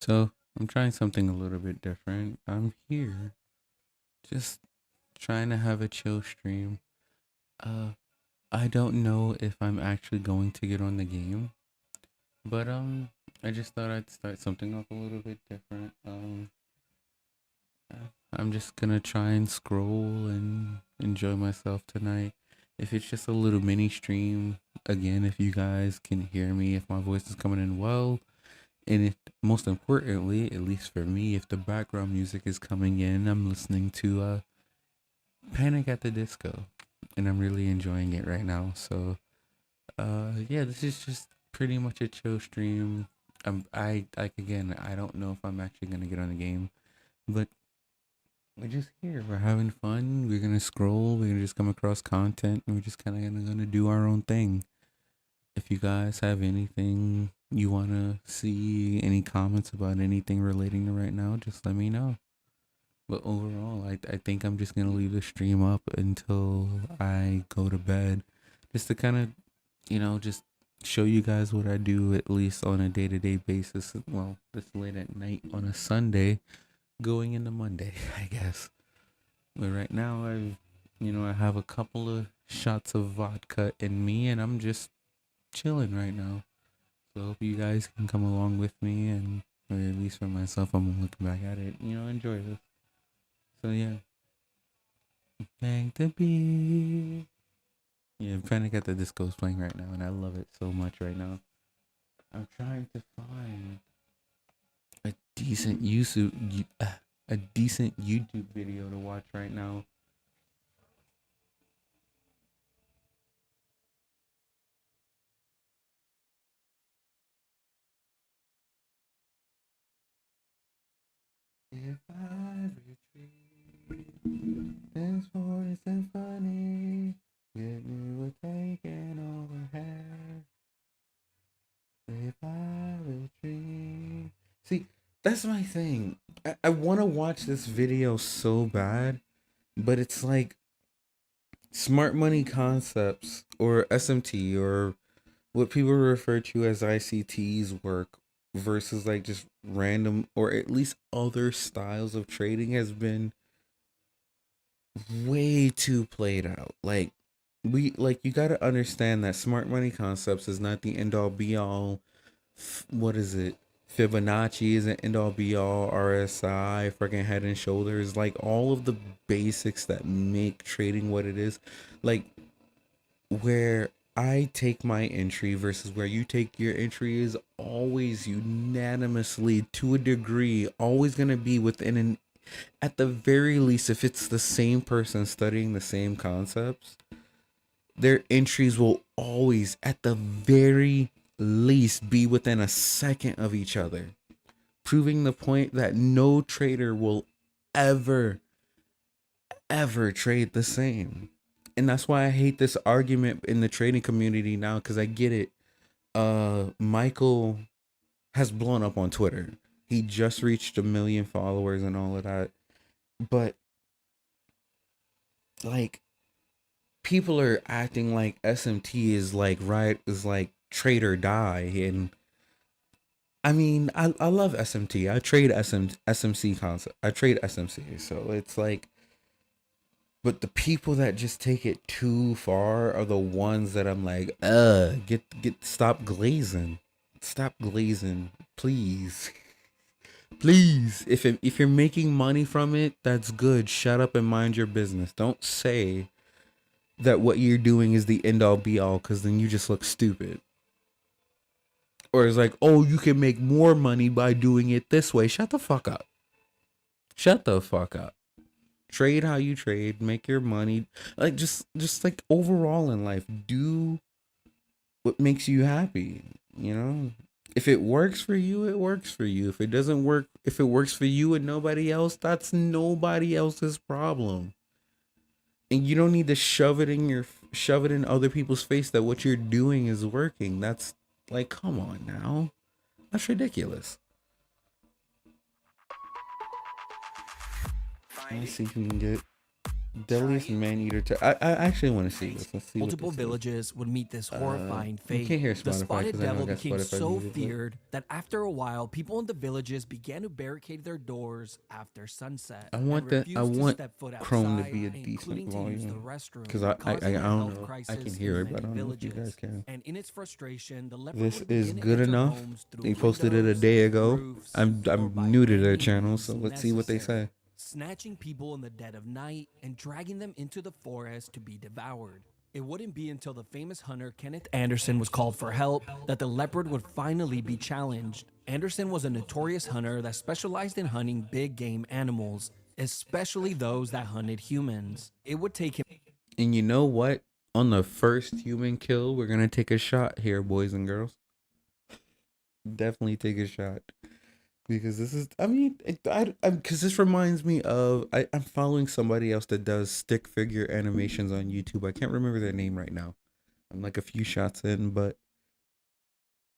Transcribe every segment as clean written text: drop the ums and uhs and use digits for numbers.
So I'm trying something a little bit different. I'm here just trying to have a chill stream. Uh I don't know if I'm actually going to get on the game, but I just thought I'd start something off a little bit different. I'm just gonna try and scroll and enjoy myself tonight. If it's just a little mini stream, again, if you guys can hear me, if my voice is coming in well, and if, most importantly, at least for me, if the background music is coming in, I'm listening to Panic at the Disco, and I'm really enjoying it right now. So, yeah, this is just pretty much a chill stream. I like again. I don't know if I'm actually gonna get on the game, but we're just here. We're having fun. We're gonna scroll. We're gonna just come across content, and we're just kind of gonna do our own thing. If you guys have anything you want to see, any comments about anything relating to right now, just let me know. But overall, I think I'm just going to leave the stream up until I go to bed. Just to kind of, just show you guys what I do at least on a day to day basis. Well, this late at night on a Sunday going into Monday, I guess. But right now, I have a couple of shots of vodka in me and I'm just chilling right now. So I hope you guys can come along with me and or at least for myself, I'm looking back at it, enjoy this. So yeah. Bang the beat. Yeah, I'm trying to get the discos playing right now and I love it so much right now. I'm trying to find a decent a decent YouTube video to watch right now. If I retreat, this for is symphony. Get me with taking over hair. If I retreat. See, that's my thing. I want to watch this video so bad, but it's like Smart Money Concepts or SMT or what people refer to as ICT's work versus like just random or at least other styles of trading has been way too played out. You got to understand that Smart Money Concepts is not the end all be all. What is it? Fibonacci is an end all be all. RSI, freaking Head and Shoulders, like all of the basics that make trading what it is. Like where I take my entry versus where you take your entry is always unanimously, to a degree, always going to be within an, at the very least, if it's the same person studying the same concepts, their entries will always, at the very least, be within a second of each other, proving the point that no trader will ever, ever trade the same. And that's why I hate this argument in the trading community now, because I get it. Michael has blown up on Twitter. He just reached 1 million followers and all of that. But like people are acting like SMT is like trade or die. And I mean, I love SMT. I trade SMC concept. I trade SMC. So it's like, but the people that just take it too far are the ones that I'm like, stop glazing. Stop glazing, please. Please. If you're making money from it, that's good. Shut up and mind your business. Don't say that what you're doing is the end all be all, because then you just look stupid. Or it's like, oh, you can make more money by doing it this way. Shut the fuck up. Shut the fuck up. Trade how you trade, make your money. Like just like overall in life, do what makes you happy, you know? If it works for you, it works for you. If it doesn't work, if it works for you and nobody else, that's nobody else's problem. And you don't need to shove it in other people's face that what you're doing is working. That's like, come on now. That's ridiculous. Let's see if we can get Deadliest man-eater. I actually want to see this. Let's see what Multiple this is. villages would meet this horrifying You fate. can't hear The Spotify spotted because I devil don't got became Spotify so music. feared that after a while, people in the villages began to barricade their doors after sunset. I want and that. I refused to want step foot Chrome to outside, be a including decent to use the volume. restroom, Because I causing a don't health know. I crisis can hear in it, but I many don't know if you villages. guys can. And in its frustration, the leopard This would is begin to good enter enough. homes through They posted it a windows, day ago. roofs, I'm or by new to their any channel, means so let's see what they necessary, say. snatching people in the dead of night and dragging them into the forest to be devoured. It wouldn't be until the famous hunter Kenneth Anderson was called for help that the leopard would finally be challenged. Anderson was a notorious hunter that specialized in hunting big game animals, especially those that hunted humans. It would take him And you know what? On the first human kill, we're gonna take a shot here, boys and girls. Definitely take a shot. Because this is, I mean, because this reminds me of, I'm following somebody else that does stick figure animations on YouTube. I can't remember their name right now. I'm like a few shots in, but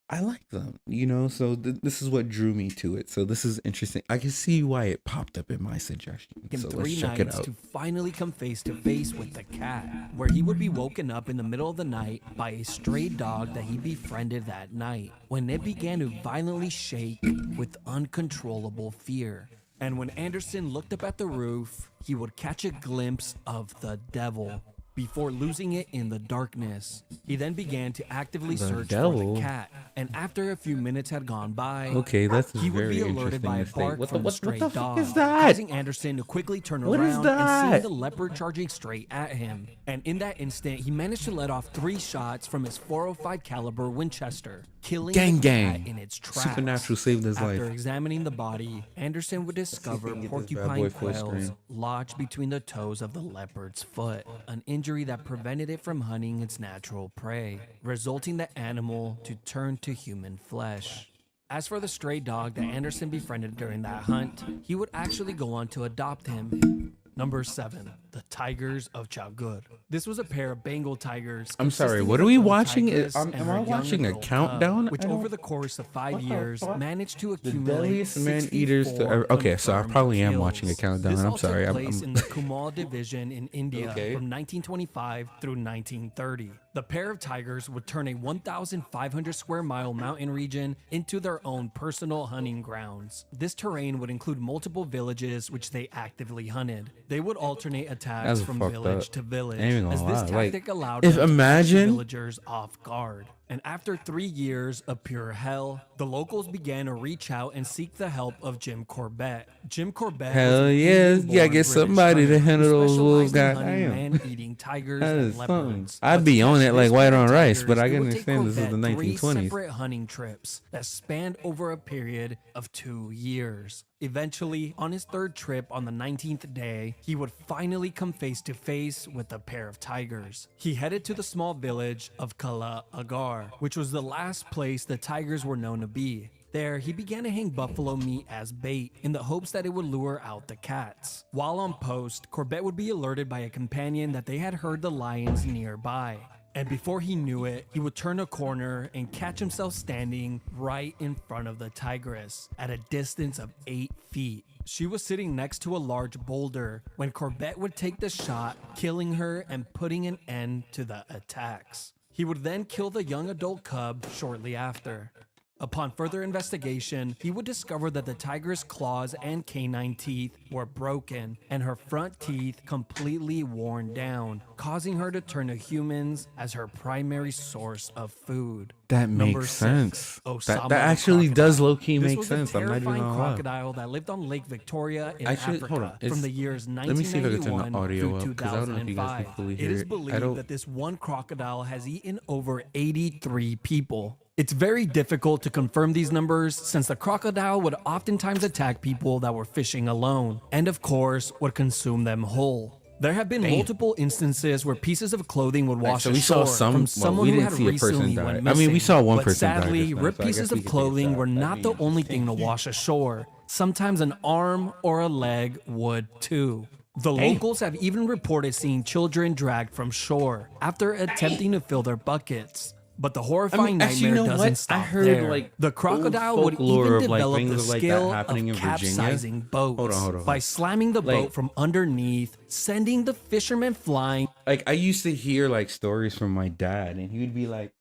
I like them, you know? So this is what drew me to it. So this is interesting. I can see why it popped up in my suggestion. So let's 3 check it nights out. to finally come face to face with the cat, where he would be woken up in the middle of the night by a stray dog that he befriended that night, when it began to violently shake with uncontrollable fear. And when Anderson looked up at the roof, he would catch a glimpse of the devil before losing it in the darkness. He then began to actively The search for devil? the cat, and after a few minutes had gone by, Okay, that's he would very be alerted interesting by a to state. bark What from the, the stray what the dog, fuck is that? causing Anderson to quickly turn What is around and see that? the leopard charging straight at him. And in that instant, he managed to let off 3 shots from his .405 caliber Winchester, killing Gang, the gang. cat in its tracks. Supernatural saved his After life. examining the body, Anderson would discover can get this bad porcupine boy full quills screen. lodged between the toes of the leopard's foot, an injury that prevented it from hunting its natural prey, resulting the animal to turn to human flesh. As for the stray dog that Anderson befriended during that hunt, he would actually go on to adopt him. Number 7, the Tigers of Chowgud. This was a pair of Bengal tigers. I'm sorry, consisting what of are a we full watching? tigress Am and I her young watching a adult countdown? cub, which I don't- over the course of 5 What the years fuck? managed to The accumulate deadliest man eaters to 64 ever. Okay, so I confirmed probably am watching a kills. countdown. This I'm all sorry. took I'm, place in the Kumal division in India Okay. from 1925 through 1930. The pair of tigers would turn a 1,500 square mile mountain region into their own personal hunting grounds. This terrain would include multiple villages which they actively hunted. They would alternate attacks That's from fucked village up. to village, I ain't even as gonna this lie, like, tactic allowed if them to catch the imagine- villagers off guard. And after 3 years of pure hell, the locals began to reach out and seek the help of Jim Corbett. Jim Corbett Hell was an yeah, Indian-born you gotta get British somebody to hunter who handle those wolves, specialized in hunting goddamn. man-eating tigers That and is something. leopards. I'd But be to on catch it like this white pair on of rice, but I tigers, it can would take understand this is the Corbett 3 1920s. separate hunting trips that spanned over a period of 2 years. Eventually, on his 3rd trip on the 19th day, he would finally come face to face with a pair of tigers. He headed to the small village of Kala Agar, which was the last place the tigers were known to be. There, he began to hang buffalo meat as bait in the hopes that it would lure out the cats. While on post, Corbett would be alerted by a companion that they had heard the lions nearby. And before he knew it, he would turn a corner and catch himself standing right in front of the tigress at a distance of 8 feet. She was sitting next to a large boulder when Corbett would take the shot, killing her and putting an end to the attacks. He would then kill the young adult cub shortly after. Upon further investigation, he would discover that the tiger's claws and canine teeth were broken and her front teeth completely worn down, causing her to turn to humans as her primary source of food. That Number makes 6, sense. Osama That actually does crocodile. low key This make was sense. a I'm not even terrifying gonna lie. crocodile that lived on Lake Victoria in Actually, Africa hold on. from It's- the years let me see if I can turn the 1991 audio through up, 'cause I don't know if you guys can 2005. fully It hear is it. I believed don't- that this one crocodile has eaten over 83 people. It's very difficult to confirm these numbers since the crocodile would oftentimes attack people that were fishing alone, and of course would consume them whole. There have been multiple instances where pieces of clothing would wash so we ashore saw some- from well, someone we who didn't had see a person recently die. went I missing. mean, we saw one But person die sadly, just now, ripped so I pieces guess we of could take a clothing shot. were That'd not be the only thing to wash ashore. Sometimes an arm or a leg would too. The locals have even reported seeing children dragged from shore after attempting to fill their buckets. But the horrifying nightmare doesn't stop I heard there. like The crocodile old would folklore even of, like, develop things the of, like, that skill happening of in Virginia. capsizing boats Hold on. by slamming the Like- boat from underneath, sending the fishermen flying. Like, I used to hear like stories from my dad, and he would be like,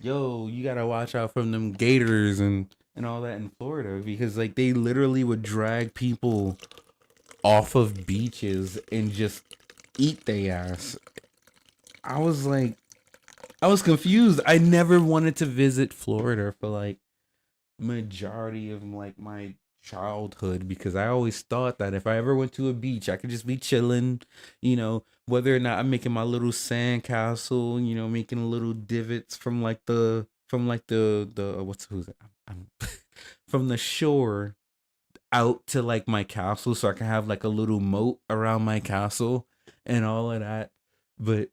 "Yo, you gotta watch out from them gators and all that in Florida, because like they literally would drag people off of beaches and just eat they ass." I was confused. I never wanted to visit Florida for like majority of like my childhood, because I always thought that if I ever went to a beach, I could just be chilling, whether or not I'm making my little sand castle, making little divots from the I'm from the shore out to like my castle, so I can have like a little moat around my castle and all of that. But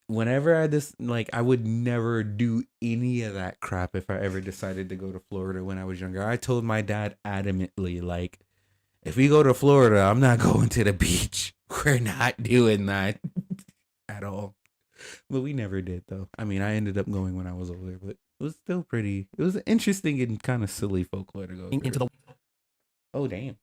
whenever I would never do any of that crap if I ever decided to go to Florida when I was younger. I told my dad adamantly, like, if we go to Florida, I'm not going to the beach. We're not doing that at all. But we never did, though. I mean, I ended up going when I was older, but it was still it was interesting and kind of silly folklore to go through. Into the Oh, damn.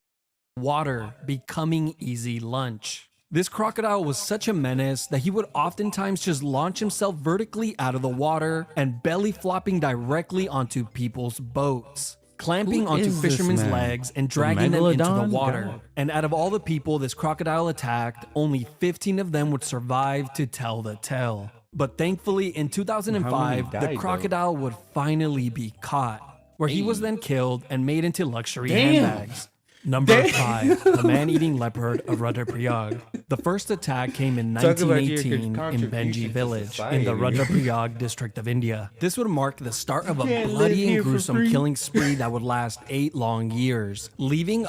water, becoming easy lunch. This crocodile was such a menace that he would oftentimes just launch himself vertically out of the water and belly flopping directly onto people's boats, clamping Who onto is this fishermen's man? legs and The dragging them into the Megalodon? water. God. And out of all the people this crocodile attacked, only 15 of them would survive to tell the tale. But thankfully, in 2005, died, the though? crocodile would finally be caught, where he was then killed and made into luxury Damn. handbags. Number 5, the man-eating leopard of Rudraprayag. The first attack came in Talk about your 1918 in contribution Benji to village in society. the Rudraprayag district of India. This would mark the start of a can't live bloody here and for gruesome free. killing spree that would last 8 long years, leaving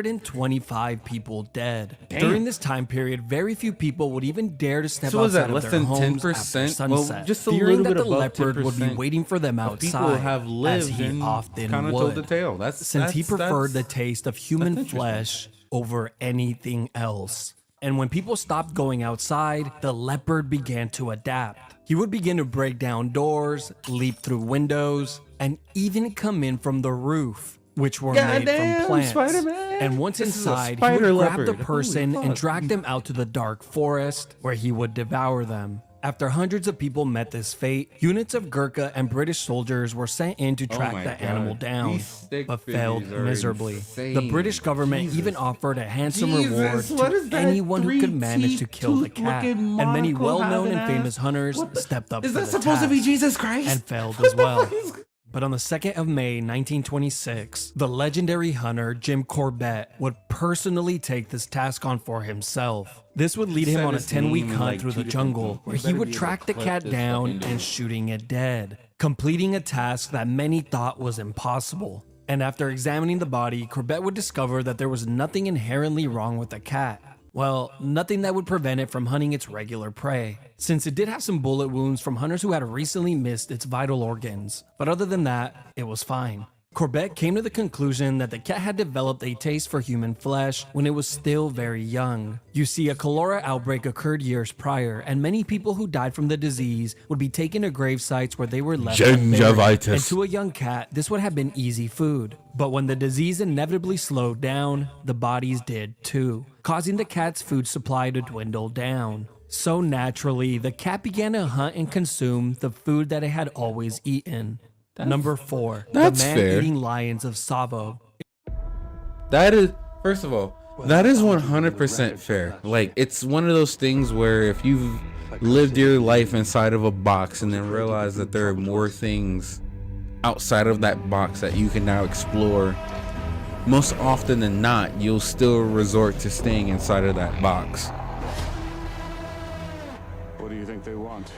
125 people dead. Damn. During this time period, very few people would even dare to step So was that outside less of their than homes 10%? after Well, sunset, just a fearing little that bit the above leopard would be 10% waiting for them outside, People have as lived he and often kind of would. told the tale. Since he preferred the that's- taste of human interesting. flesh over anything else. And when people stopped going outside, the leopard began to adapt. He would begin to break down doors, leap through windows, and even come in from the roof, which were made Goddamn, from plants. Spider-Man. And once This is a inside, he spider would grab the leopard. person Holy and fuck. drag them out to the dark forest, where he would devour them. After hundreds of people met this fate, units of Gurkha and British soldiers were sent in to track my the God. animal down, These stick but failed figures are miserably. insane. The British government Jesus. even offered a handsome Jesus, reward what to is that? anyone who could manage to kill the Three-teeth cat. looking And many monocle well-known having and famous ass? hunters What the- stepped up Is for that the supposed to be task Jesus Christ? and failed as well. fuck is- But on the 2nd of May, 1926, the legendary hunter Jim Corbett would personally take this task on for himself. This would lead him Said on a his 10-week name in, hunt like, through two the different jungle, things. where You he better would be able track to the clip cat this down fucking dude. and shooting it dead, completing a task that many thought was impossible. And after examining the body, Corbett would discover that there was nothing inherently wrong with the cat. Well, nothing that would prevent it from hunting its regular prey, since it did have some bullet wounds from hunters who had recently missed its vital organs. But other than that, it was fine. Corbett came to the conclusion that the cat had developed a taste for human flesh when it was still very young. You see, a cholera outbreak occurred years prior, and many people who died from the disease would be taken to grave sites where they were left unburied. Gingivitis. And to a young cat, this would have been easy food. But when the disease inevitably slowed down, the bodies did too, causing the cat's food supply to dwindle down. So naturally, the cat began to hunt and consume the food that it had always eaten. Number 4, the that's fair. man-eating lions of Tsavo. That is, first of all, that is 100% fair. Like, it's one of those things where if you've lived your life inside of a box and then realize that there are more things outside of that box that you can now explore, most often than not, you'll still resort to staying inside of that box. What do you think they want?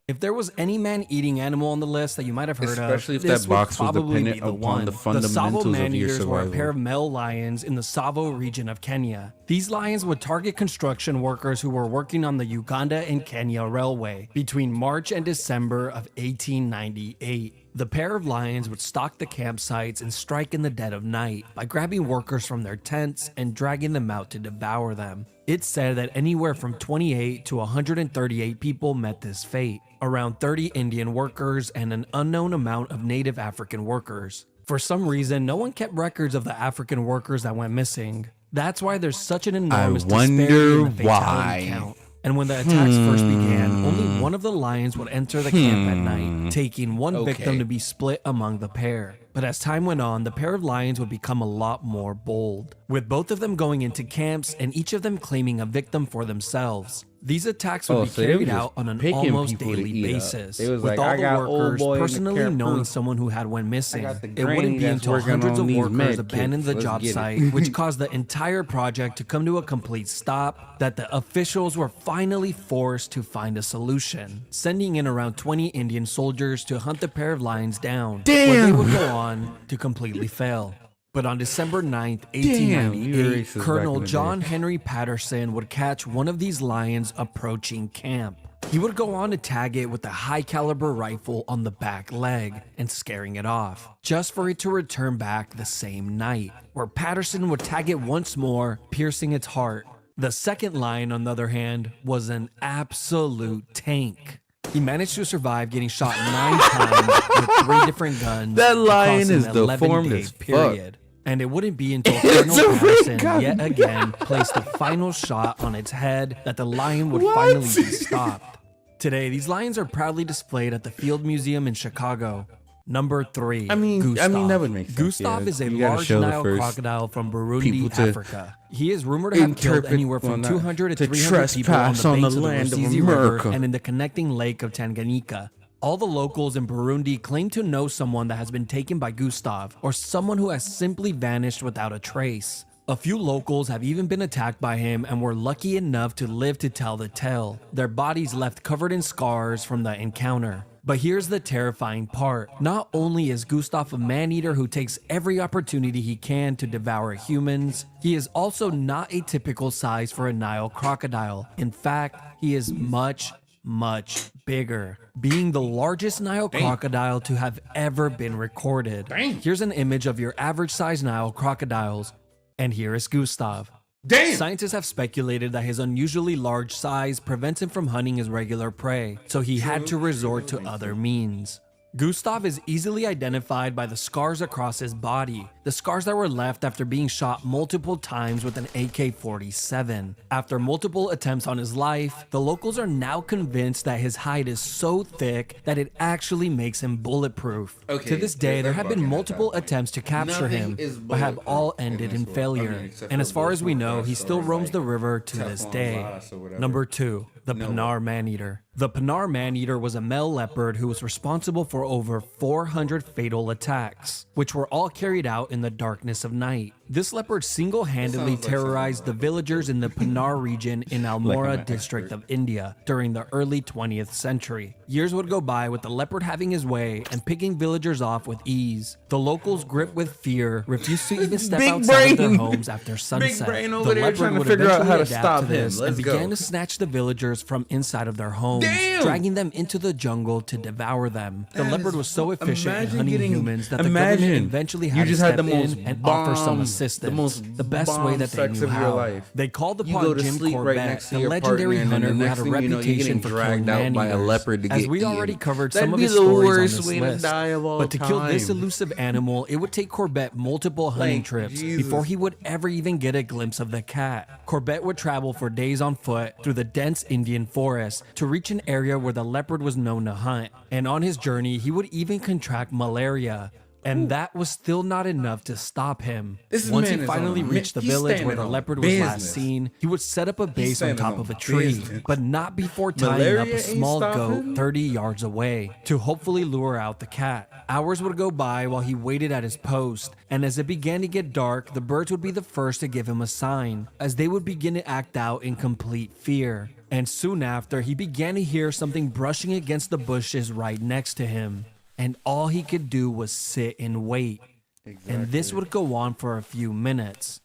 If there was any man-eating animal on the list that you might have heard Especially of, if this that box would was probably dependent be the upon one. the fundamentals Tsavo of your man-eaters were a survival. pair of male lions in the Tsavo region of Kenya. These lions would target construction workers who were working on the Uganda and Kenya railway between March and December of 1898. The pair of lions would stalk the campsites and strike in the dead of night by grabbing workers from their tents and dragging them out to devour them. It's said that anywhere from 28 to 138 people met this fate, around 30 Indian workers and an unknown amount of native African workers. For some reason, no one kept records of the African workers that went missing. That's why there's such an enormous disparity in the fatality count. And when the attacks first began, only one of the lions would enter the camp at night, taking one victim to be split among the pair. But as time went on, the pair of lions would become a lot more bold, with both of them going into camps and each of them claiming a victim for themselves. These attacks would be carried out on an almost daily basis, with all the workers personally knowing someone who had went missing. It wouldn't be until hundreds of workers abandoned the job site, which caused the entire project to come to a complete stop, that the officials were finally forced to find a solution, sending in around 20 Indian soldiers to hunt the pair of lions down, where they would go on to completely fail. But on December 9th, 1898, Colonel John Henry Patterson would catch one of these lions approaching camp. He would go on to tag it with a high-caliber rifle on the back leg and scaring it off, just for it to return back the same night, where Patterson would tag it once more, piercing its heart. The second lion, on the other hand, was an absolute tank. He managed to survive getting shot 9 times with 3 different guns. That lion is deformed as fuck. And it wouldn't be until Colonel Patterson yet again placed the final shot on its head that the lion would finally be stopped. Today, these lions are proudly displayed at the Field Museum in Chicago. Number 3, Gustav. That would make sense. Gustav is a large Nile crocodile from Burundi, Africa. He is rumored to have killed anywhere from 200 to 300 people on the banks of the Rusizi River and in the connecting lake of Tanganyika. All the locals in Burundi claim to know someone that has been taken by Gustav, or someone who has simply vanished without a trace. A few locals have even been attacked by him and were lucky enough to live to tell the tale, their bodies left covered in scars from the encounter. But here's the terrifying part. Not only is Gustav a man-eater who takes every opportunity he can to devour humans, he is also not a typical size for a Nile crocodile. In fact, he is much bigger, being the largest Nile crocodile to have ever been recorded. Here's an image of your average size Nile crocodiles, and here is Gustav. Scientists have speculated that his unusually large size prevents him from hunting his regular prey, so he had to resort to other means. Gustav is easily identified by the scars across his body, the scars that were left after being shot multiple times with an AK-47. After multiple attempts on his life, the locals are now convinced that his hide is so thick that it actually makes him bulletproof. To this day, there have been multiple attempts to capture him, but have all ended in failure. And as far as we know, he still roams the river to this day. Number 2, the Pinar Maneater. The Pinar Maneater was a male leopard who was responsible for over 400 fatal attacks, which were all carried out in the darkness of night. This leopard single-handedly terrorized the villagers in the Pinar region in Almora district of India during the early 20th century. Years would go by with the leopard having his way and picking villagers off with ease. The locals, gripped with fear, refused to even step outside of their homes after sunset. The leopard would eventually adapt to this and began to snatch the villagers from inside of their homes, dragging them into the jungle to devour them. The leopard was so efficient in hunting humans that the government eventually had to step in and offer some assistance, the best way that they knew how. They called upon Jim Corbett, the legendary hunter who had a reputation for killing man-eaters. As we already covered some of his stories on this list, but to kill this elusive animal, it would take Corbett multiple hunting trips before he would ever even get a glimpse of the cat. Corbett would travel for days on foot through the dense Indian forest to reach an area where the leopard was known to hunt, and on his journey he would even contract malaria. And that was still not enough to stop him. Once he finally reached the village where the leopard was last seen, he would set up a base on top of a tree, but not before tying up a small goat 30 yards away to hopefully lure out the cat. Hours would go by while he waited at his post, and as it began to get dark, the birds would be the first to give him a sign, as they would begin to act out in complete fear. And soon after, he began to hear something brushing against the bushes right next to him. And all he could do was sit and wait. And this would go on for a few minutes.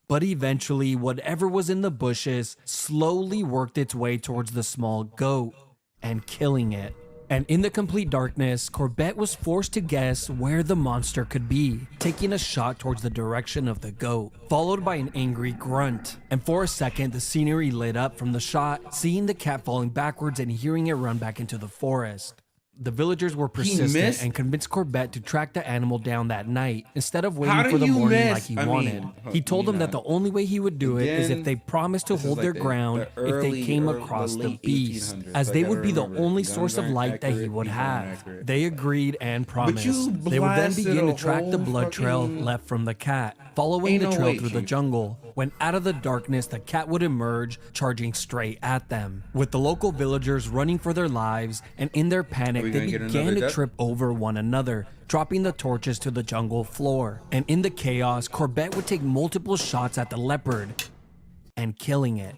But eventually, whatever was in the bushes slowly worked its way towards the small goat and killing it. And in the complete darkness, Corbett was forced to guess where the monster could be, taking a shot towards the direction of the goat, followed by an angry grunt. And for a second, the scenery lit up from the shot, seeing the cat falling backwards and hearing it run back into the forest. The villagers were persistent missed? and convinced Corbett to track the animal down that night instead of How waiting do for the you morning miss? like he I wanted. mean, He told them you that know, the only way he would do it is if again, they promised to this is hold like their the ground if they early came or across the late beast, 1800s. as I they gotta would be the remember, only guns source of aren't light that he accurate, would people aren't have. accurate. They agreed and promised. you They would then blasted begin a to track the whole blood trail fucking- left from the cat, following Ain't the no trail way, through the Chief. jungle, when out of the darkness the cat would emerge, charging straight at them. With the local villagers running for their lives, and in their panic we they gonna get began another to death? trip over one another, dropping the torches to the jungle floor. And in the chaos, Corbett would take multiple shots at the leopard and killing it.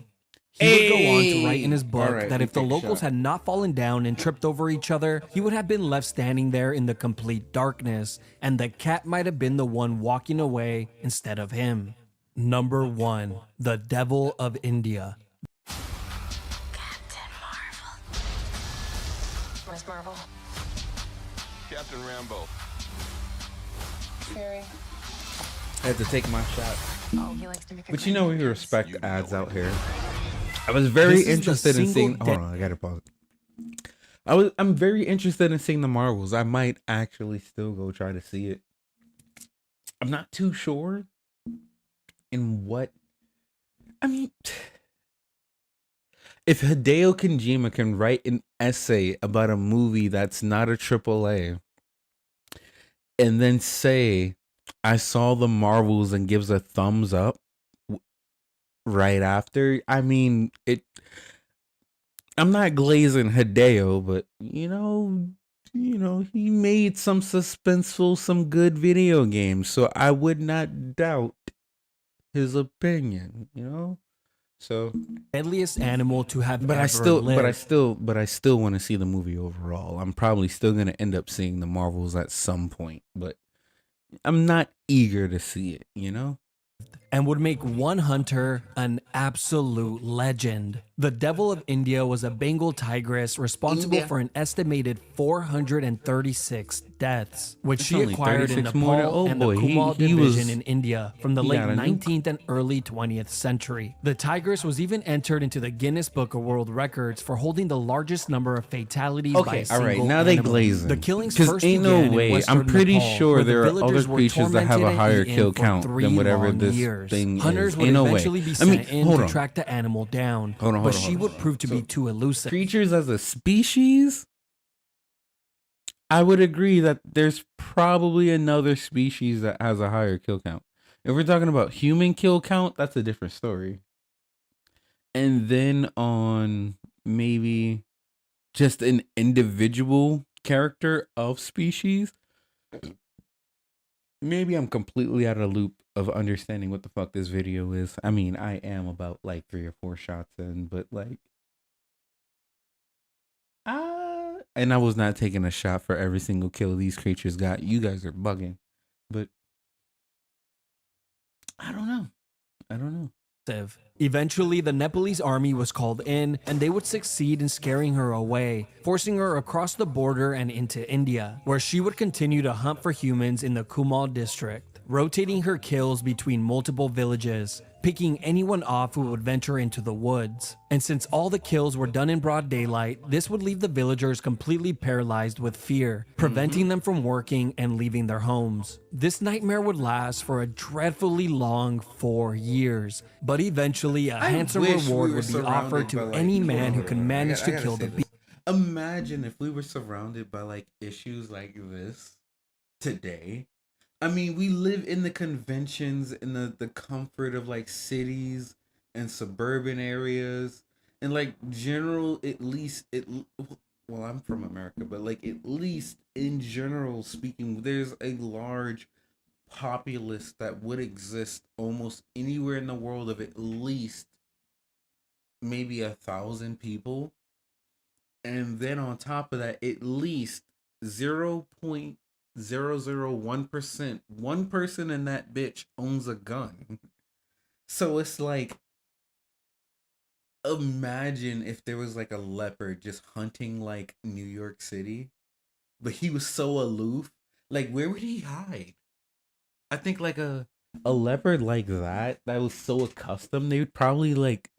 He would go on to write in his book Alright, that we if the take a locals shot. had not fallen down and tripped over each other, he would have been left standing there in the complete darkness, and the cat might have been the one walking away instead of him. Number 1. The Devil of India. Captain Marvel. Miss Marvel. Captain Rambo. Fury. I had to take my shot. Oh, he likes to make a But you know we respect ads out here. I was This very is the interested in seeing. single Hold on, I gotta pause. I'm very interested in seeing the Marvels. I might actually still go try to see it. I'm not too sure in what. I mean, if Hideo Kojima can write an essay about a movie that's not a AAA, and then say, "I saw the Marvels" and gives a thumbs up right after. I mean, I'm not glazing Hideo, but you know, he made some suspenseful, some good video games, so I would not doubt his opinion. So, Deadliest animal to have but ever I still, lived. but I still want to see the movie overall. I'm probably still gonna end up seeing the Marvels at some point, but I'm not eager to see it. And would make one hunter an absolute legend. The Devil of India was a Bengal tigress responsible India. for an estimated 436 deaths, which It's she only acquired in 36 more than Nepal old and the boy. Kumal He division was- in India from the he late got a nuke. 19th and early 20th century. The tigress was even entered into the Guinness Book of World Records for holding the largest number of fatalities by a Okay, all single right. Now they animal. glazing. The killings Because first ain't began no in way. western I'm pretty Nepal, sure where the there are other villagers were creatures that have a tormented higher and kill eaten for count 3 than whatever long this years. thing Hunters is. would Ain't no way. eventually be I sent mean, in hold to on. track the animal down, Hold on, but hold on, she hold on, would hold on. prove to be too elusive. Creatures as a species, I would agree that there's probably another species that has a higher kill count. If we're talking about human kill count, that's a different story. And then on maybe just an individual character of species, maybe I'm completely out of loop of understanding what the fuck this video is. I mean, I am about like 3 or 4 shots in, but like, and I was not taking a shot for every single kill these creatures got. You guys are bugging, but I don't know. Eventually, the Nepalese army was called in, and they would succeed in scaring her away, forcing her across the border and into India, where she would continue to hunt for humans in the Kumal district, rotating her kills between multiple villages, picking anyone off who would venture into the woods. And since all the kills were done in broad daylight, this would leave the villagers completely paralyzed with fear, preventing them from working and leaving their homes. This nightmare would last for a dreadfully long 4 years, but eventually a handsome reward would be offered to any man who can manage to kill the beast. Imagine if we were surrounded by like issues like this today. I mean, we live in the conventions, in the comfort of like cities and suburban areas, and like general, at least well, I'm from America, but like at least in general speaking, there's a large populace that would exist almost anywhere in the world of at least maybe 1,000 people, and then on top of that, at least 0.001%, one person in that bitch owns a gun. So it's like, imagine if there was like a leopard just hunting like New York City, but he was so aloof. Like, where would he hide? I think like a leopard like that was so accustomed, they would probably like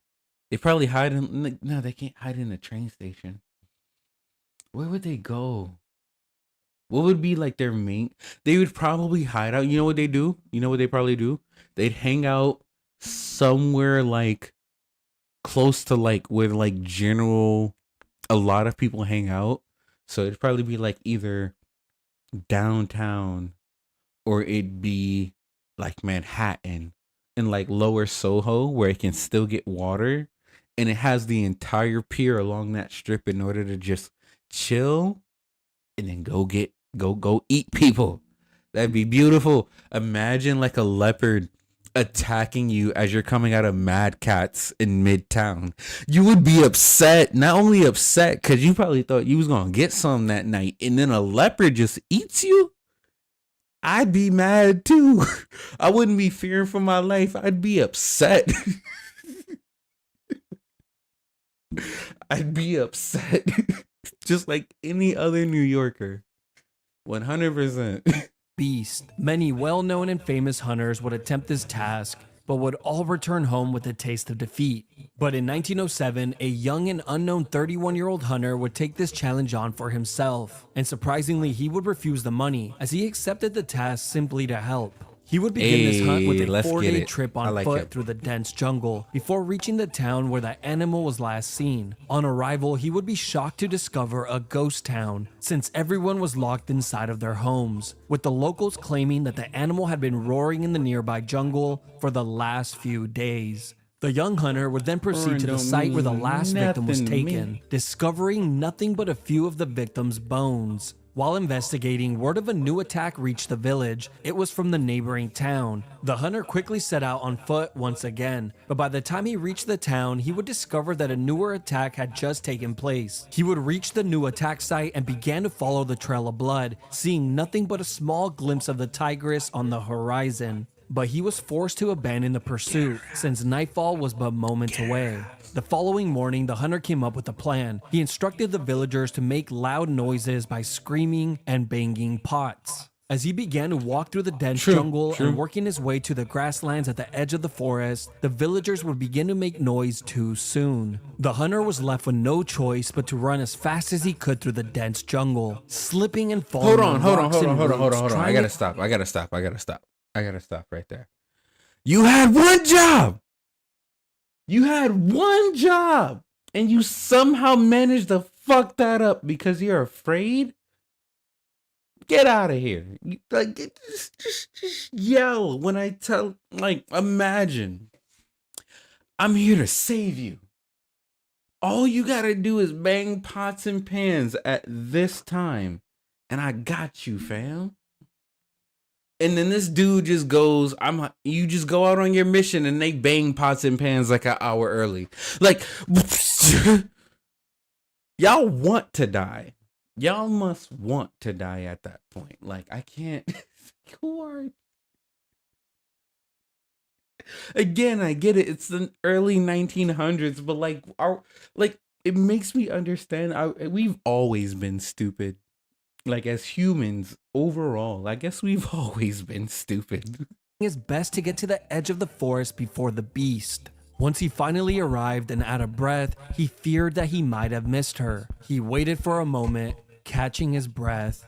they probably hide in like, no, they can't hide in a train station. Where would they go? What would be like their main? They would probably hide out. You know what they do? You know what they probably do? They'd hang out somewhere like close to like where like a lot of people hang out. So it'd probably be like either downtown or it'd be like Manhattan and like lower Soho where it can still get water and it has the entire pier along that strip in order to just chill and then go eat people. That'd be beautiful. Imagine like a leopard attacking you as you're coming out of Mad Cats in Midtown. You would be upset. Not only upset because you probably thought you was gonna get some that night, and then a leopard just eats you. I'd be mad too. I wouldn't be fearing for my life. I'd be upset. I'd be upset. Just like any other New Yorker. 100%. Beast. Many well-known and famous hunters would attempt this task, but would all return home with a taste of defeat. But in 1907, a young and unknown 31-year-old hunter would take this challenge on for himself, and surprisingly, he would refuse the money, as he accepted the task simply to help. He would begin this hunt with a let's get 4-day it. trip I on like foot it. through the dense jungle before reaching the town where the animal was last seen. On arrival, he would be shocked to discover a ghost town, since everyone was locked inside of their homes, with the locals claiming that the animal had been roaring in the nearby jungle for the last few days. The young hunter would then proceed to the don't site where the mean last victim was nothing to taken, me. discovering nothing but a few of the victim's bones. While investigating, word of a new attack reached the village. It was from the neighboring town. The hunter quickly set out on foot once again, but by the time he reached the town, he would discover that a newer attack had just taken place. He would reach the new attack site and began to follow the trail of blood, seeing nothing but a small glimpse of the tigress on the horizon. But he was forced to abandon the pursuit, since nightfall was but moments away. The following morning, the hunter came up with a plan. He instructed the villagers to make loud noises by screaming and banging pots. As he began to walk through the dense jungle and working his way to the grasslands at the edge of the forest, the villagers would begin to make noise too soon. The hunter was left with no choice but to run as fast as he could through the dense jungle, slipping and falling on rocks and roots, I trying gotta to stop. I gotta stop right there. You had one job. You had one job. And you somehow managed to fuck that up because you're afraid? Get out of here. Like, just yell when I tell, like, imagine. I'm here to save you. All you gotta do is bang pots and pans at this time. And I got you, fam. And then this dude just goes, you just go out on your mission and they bang pots and pans like an hour early. Like, y'all want to die. Y'all must want to die at that point. Like, I can't. Who are you? Again, I get it. It's the early 1900s, but like, it makes me understand. We've always been stupid. Like, as humans overall, I guess we've always been stupid. his best to get to the edge of the forest before the beast. Once he finally arrived and out of breath, he feared that he might have missed her. He waited for a moment, catching his breath,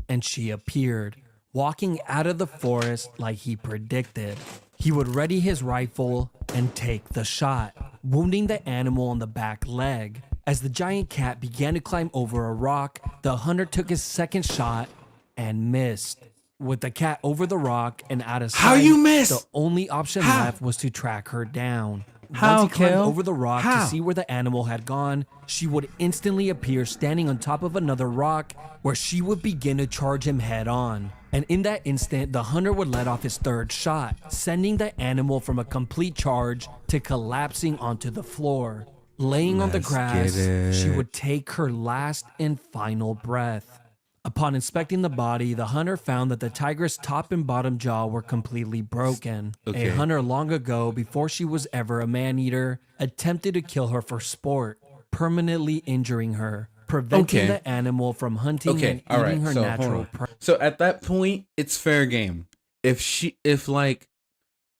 and she appeared, walking out of the forest like he predicted. He would ready his rifle and take the shot, wounding the animal on the back leg. As the giant cat began to climb over a rock, the hunter took his second shot and missed. With the cat over the rock and out of sight, How you miss? the only option How? left was to track her down. How, Once he climbed Kel? over the rock How? to see where the animal had gone, she would instantly appear standing on top of another rock where she would begin to charge him head on. And in that instant, the hunter would let off his third shot, sending the animal from a complete charge to collapsing onto the floor. Laying on the Let's grass, get it. she would take her last and final breath. Upon inspecting the body, the hunter found that the tiger's top and bottom jaw were completely broken. Okay. A hunter long ago, before she was ever a man-eater, attempted to kill her for sport, permanently injuring her, preventing Okay. the animal from hunting and Okay, all right. eating her So hold natural on. prey. So at that point, it's fair game. If like,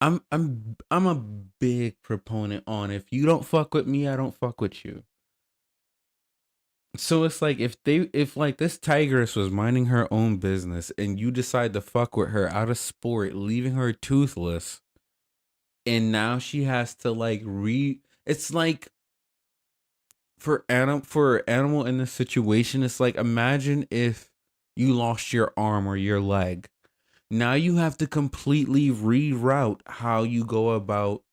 I'm a big proponent on if you don't fuck with me, I don't fuck with you. So it's like if like this tigress was minding her own business and you decide to fuck with her out of sport, leaving her toothless, and now she has to like it's like for animal in this situation, it's like imagine if you lost your arm or your leg. Now you have to completely reroute how you go about,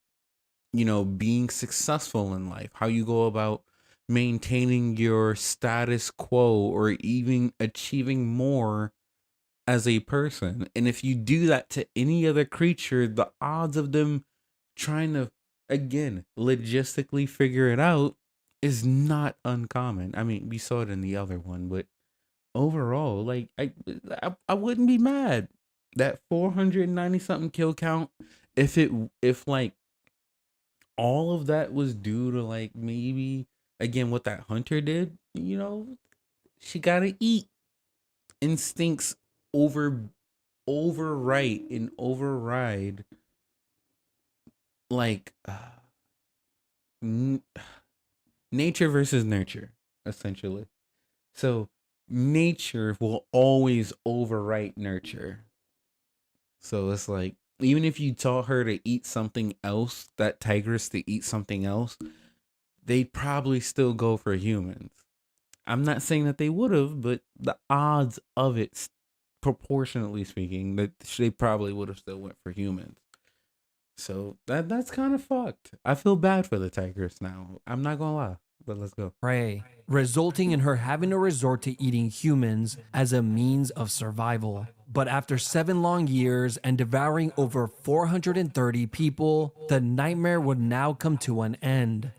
being successful in life, how you go about maintaining your status quo or even achieving more as a person. And if you do that to any other creature, the odds of them trying to, again, logistically figure it out is not uncommon. I mean, we saw it in the other one, but overall, like, I wouldn't be mad. That 490 something kill count, if like all of that was due to like maybe again what that hunter did, she gotta eat. Instincts overwrite and override like nature versus nurture, essentially. So nature will always overwrite nurture. So it's like, even if you taught her to eat something else, that tigress to eat something else, they'd probably still go for humans. I'm not saying that they would have, but the odds of it, proportionately speaking, that they probably would have still went for humans. So that's kind of fucked. I feel bad for the tigress now. I'm not gonna lie, but let's go. Prey, resulting in her having to resort to eating humans as a means of survival. But after 7 long years and devouring over 430 people, the nightmare would now come to an end.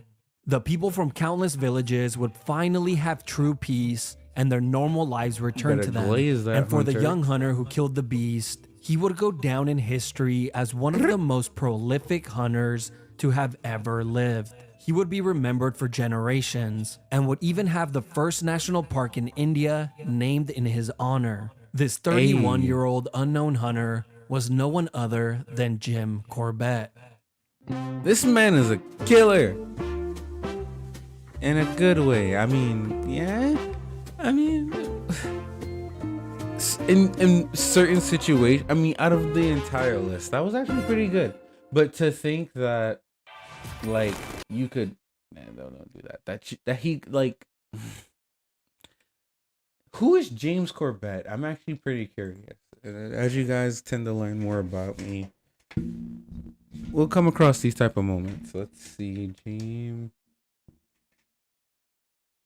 The people from countless villages would finally have true peace and their normal lives return Better to them. glaze that, And for the hunter. young hunter who killed the beast, he would go down in history as one of the most prolific hunters to have ever lived. He would be remembered for generations and would even have the first national park in India named in his honor. This 31-year-old unknown hunter was no one other than Jim Corbett. This man is a killer. In a good way. I mean, yeah. I mean, in certain situations, I mean, out of the entire list, that was actually pretty good. But to think that, like, you could, man, don't do that. That he, like, who is James Corbett? I'm actually pretty curious. As you guys tend to learn more about me, we'll come across these type of moments. Let's see, James.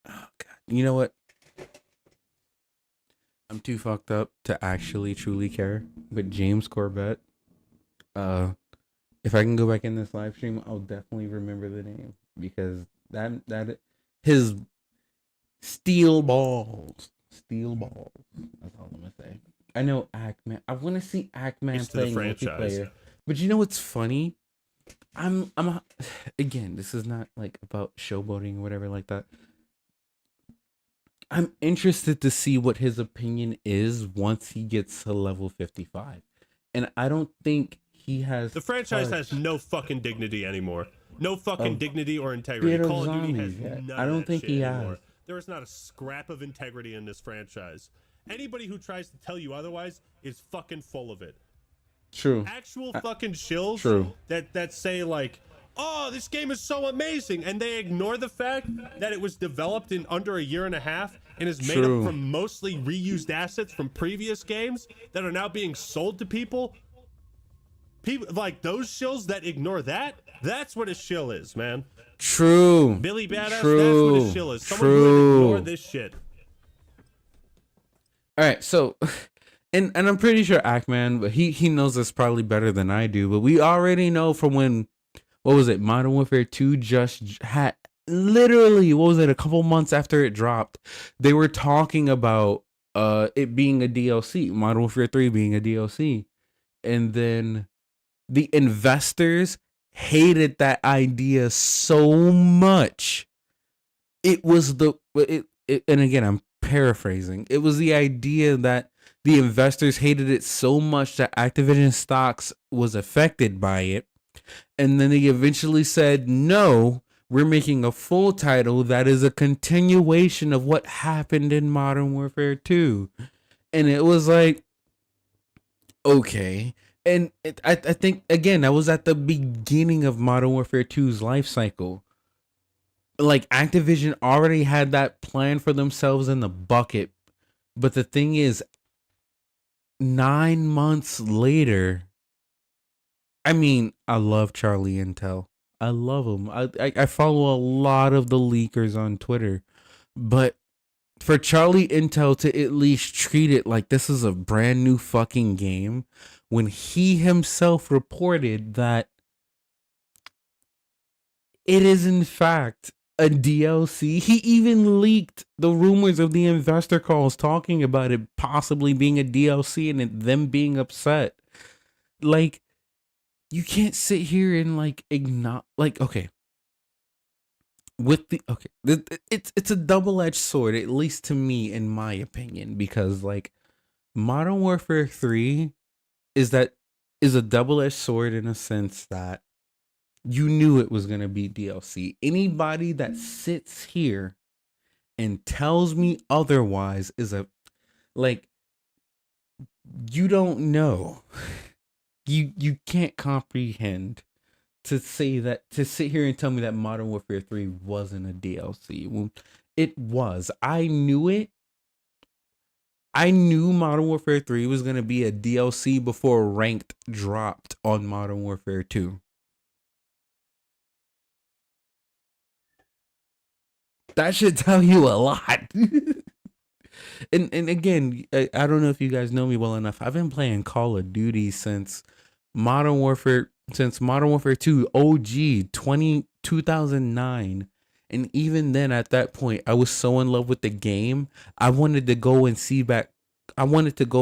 Oh God, you know what? I'm too fucked up to actually truly care. But James Corbett, if I can go back in this live stream, I'll definitely remember the name because that his steel balls. That's all I'm gonna say. I know Ackman. I want to see Ackman It's to the playing franchise. multiplayer. But you know what's funny? Again, this is not like about showboating or whatever like that. I'm interested to see what his opinion is once he gets to level 55. And I don't think he has The franchise has touched no fucking dignity anymore. No fucking Of dignity or integrity. Fear of Call of Duty has Zombies yet. none I of don't that think shit he anymore. has. There is not a scrap of integrity in this franchise. Anybody who tries to tell you otherwise is fucking full of it. True. Actual fucking shills True. that say like, oh, this game is so amazing, and they ignore the fact that it was developed in under a year and a half and is made True. up from mostly reused assets from previous games that are now being sold to people. People like those shills that ignore that. That's what a shill is, man. True. Billy Badass. True. That's what a shill is. Someone who would ignore True. this shit. All right, so and I'm pretty sure Ackman, but he knows this probably better than I do, but we already know from when what was it, Modern Warfare 2 just had literally, what was it, a couple months after it dropped, they were talking about it being a DLC, Modern Warfare 3 being a DLC. And then the investors hated that idea so much. It was and again, I'm paraphrasing. It was the idea that the investors hated it so much that Activision stocks was affected by it. And then they eventually said, no, we're making a full title that is a continuation of what happened in Modern Warfare 2. And it was like, okay. And I think, again, that was at the beginning of Modern Warfare 2's life cycle. Like, Activision already had that plan for themselves in the bucket. But the thing is, 9 months later, I mean, I love Charlie Intel. I love him. I follow a lot of the leakers on Twitter. But for Charlie Intel to at least treat it like this is a brand new fucking game, when he himself reported that it is in fact a DLC. He even leaked the rumors of the investor calls talking about it possibly being a DLC and them being upset. Like, you can't sit here and like ignore, like, okay, with the, okay, it's a double-edged sword, at least to me, in my opinion, because like Modern Warfare 3 is a double-edged sword in a sense that you knew it was going to be DLC. Anybody that sits here and tells me otherwise is a, like, you don't know. You can't comprehend to say that, to sit here and tell me that Modern Warfare 3 wasn't a DLC. Well, it was. I knew it. I knew Modern Warfare 3 was going to be a DLC before Ranked dropped on Modern Warfare 2. That should tell you a lot. and again, I don't know if you guys know me well enough. I've been playing Call of Duty since Modern Warfare 2 OG 2009. And even then, at that point, I was so in love with the game. I wanted to go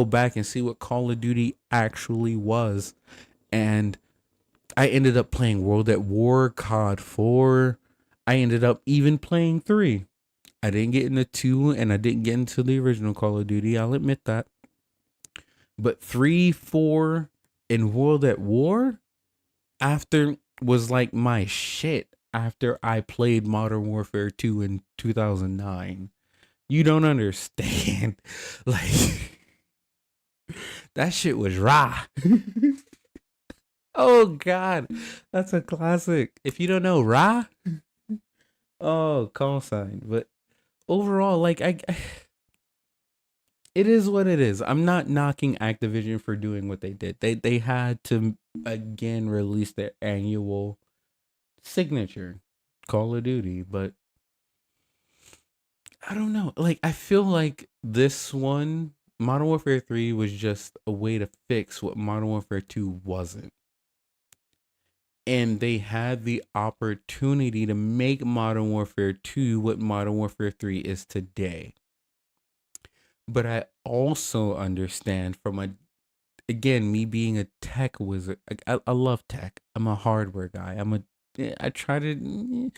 back and see what Call of Duty actually was. And I ended up playing World at War, COD 4. I ended up even playing 3. I didn't get into 2 and I didn't get into the original Call of Duty. I'll admit that. But 3, 4, and World at War after was like my shit after I played Modern Warfare 2 in 2009. You don't understand. Like, that shit was raw. Oh God, that's a classic. If you don't know Ra, oh, call sign. But overall, like it is what it is. I'm not knocking Activision for doing what they did. They had to again release their annual signature Call of Duty, but I don't know. Like, I feel like this one, Modern Warfare 3, was just a way to fix what Modern Warfare 2 wasn't. And they had the opportunity to make Modern Warfare 2 what Modern Warfare 3 is today. But I also understand from again, me being a tech wizard, I love tech. I'm a hardware guy. I try to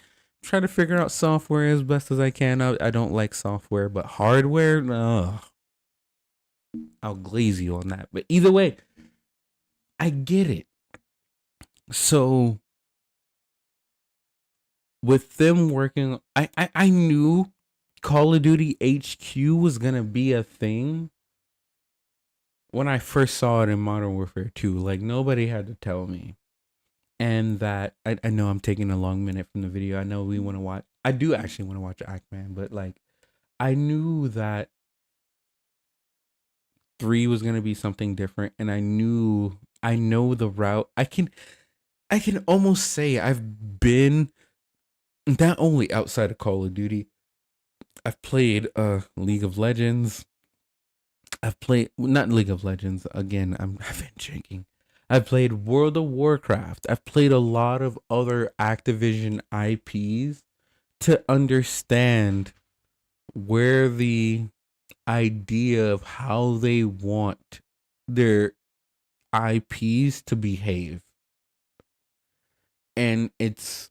figure out software as best as I can. I don't like software, but hardware, I'll glaze you on that. But either way, I get it. So with them working, I knew Call of Duty HQ was gonna be a thing when I first saw it in Modern Warfare 2. Like, nobody had to tell me. And that I know I'm taking a long minute from the video. I know we want to watch. I do actually want to watch Ackman, but like, I knew that 3 was gonna be something different, and I know the route. I can almost say I've been not only outside of Call of Duty. I've played League of Legends. I've played not League of Legends again. I've been drinking. I've played World of Warcraft. I've played a lot of other Activision IPs to understand where the idea of how they want their IPs to behave. And it's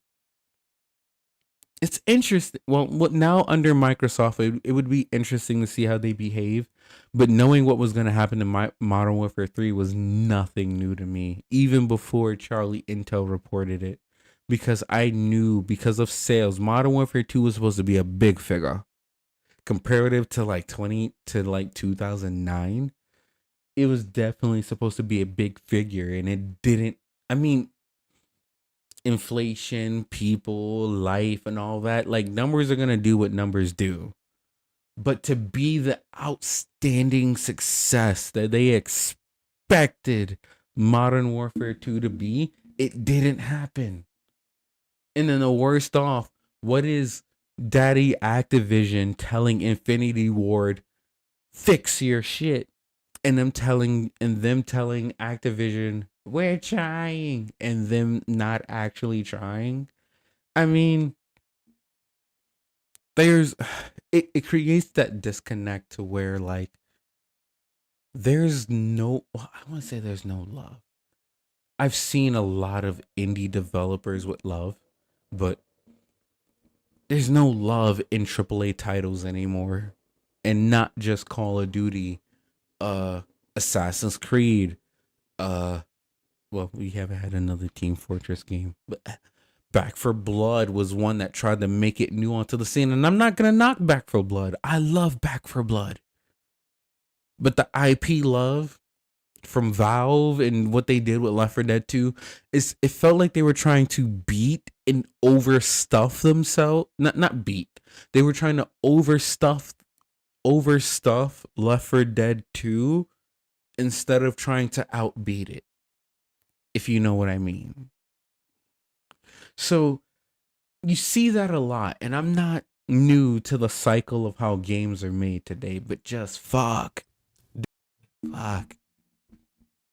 interesting. Well, what now under Microsoft, it would be interesting to see how they behave. But knowing what was going to happen to Modern Warfare 3 was nothing new to me, even before Charlie Intel reported it. Because I knew, because of sales, Modern Warfare 2 was supposed to be a big figure. Comparative to like 2009, it was definitely supposed to be a big figure, and it didn't. I mean, inflation, people, life, and all that, like, numbers are gonna do what numbers do. But to be the outstanding success that they expected Modern Warfare 2 to be, it didn't happen. And then the worst off, what is Daddy Activision telling Infinity Ward, fix your shit? And them telling Activision, we're trying, and them not actually trying. I mean, it creates that disconnect to where, like, there's no, I want to say there's no love. I've seen a lot of indie developers with love, but there's no love in AAA titles anymore. And not just Call of Duty, Assassin's Creed, well, we haven't had another Team Fortress game, but Back 4 Blood was one that tried to make it new onto the scene. And I'm not going to knock Back 4 Blood. I love Back 4 Blood. But the IP love from Valve and what they did with Left 4 Dead 2, it felt like they were trying to beat and overstuff themselves. Not beat. They were trying to overstuff Left 4 Dead 2 instead of trying to outbeat it, if you know what I mean. So you see that a lot, and I'm not new to the cycle of how games are made today, but just fuck.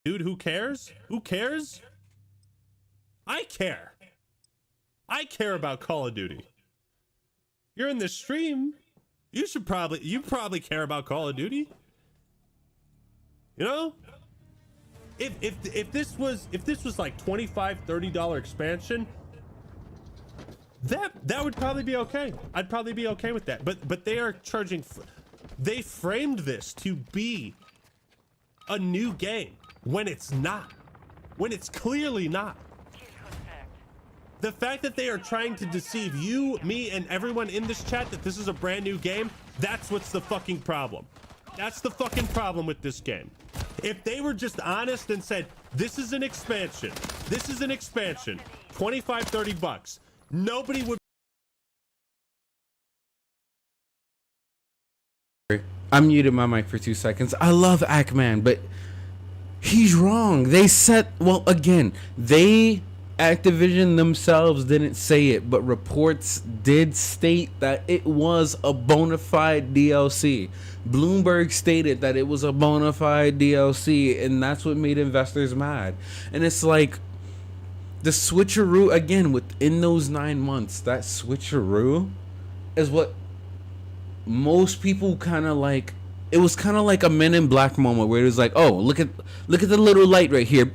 Dude, who cares? Who cares? I care. I care about Call of Duty. You're in this stream. You probably care about Call of Duty. You know? If this was like $25-$30 expansion, that would probably be okay. I'd probably be okay with that. But they are charging. They framed this to be a new game when it's not. When it's clearly not. The fact that they are trying to deceive you, me, and everyone in this chat that this is a brand new game, that's what's the fucking problem. That's the fucking problem with this game. If they were just honest and said, this is an expansion, 25, 30 bucks, nobody would. I muted my mic for 2 seconds. I love Ackman, but he's wrong. Activision themselves didn't say it, but reports did state that it was a bona fide DLC. Bloomberg stated that it was a bona fide DLC, and that's what made investors mad. And it's like, the switcheroo, again, within those 9 months, that switcheroo is what most people kind of like. It was kind of like a Men in Black moment where it was like, oh, look at the little light right here.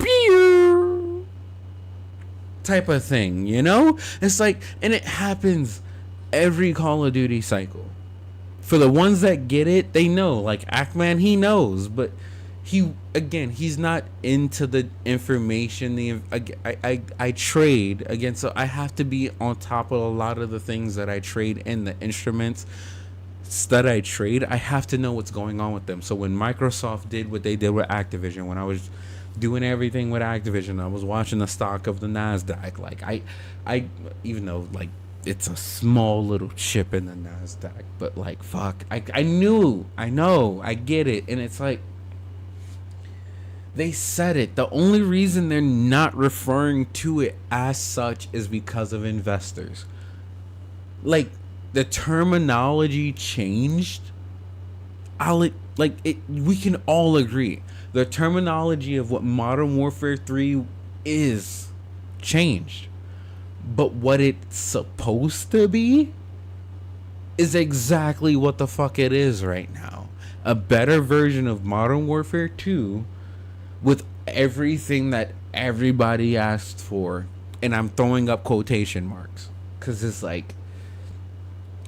Type of thing, you know? It's like, and it happens every Call of Duty cycle. For the ones that get it, they know. Like Ackman, he knows, but he's not into the information. I trade again, so I have to be on top of a lot of the things that I trade and the instruments that I trade. I have to know what's going on with them. So when Microsoft did what they did with Activision, when I was doing everything with Activision, I was watching the stock of the NASDAQ. Like I even though like it's a small little chip in the NASDAQ, but like fuck, I know, I get it. And it's like, they said it. The only reason they're not referring to it as such is because of investors. Like, the terminology changed. We can all agree. The terminology of what Modern Warfare 3 is changed. But what it's supposed to be is exactly what the fuck it is right now. a better version of Modern Warfare 2 with everything that everybody asked for. And I'm throwing up quotation marks because it's like,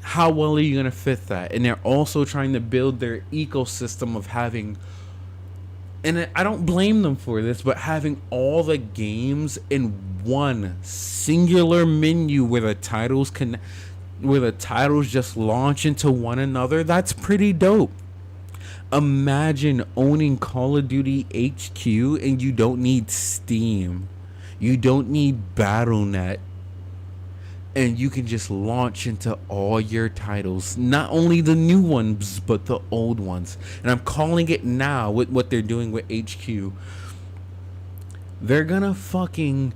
how well are you going to fit that? And they're also trying to build their ecosystem of having, and I don't blame them for this, but having all the games in one singular menu where the titles just launch into one another. That's pretty dope. Imagine owning Call of Duty HQ and you don't need Steam. You don't need Battle.net. And you can just launch into all your titles. Not only the new ones, but the old ones. And I'm calling it now with what they're doing with HQ. They're gonna fucking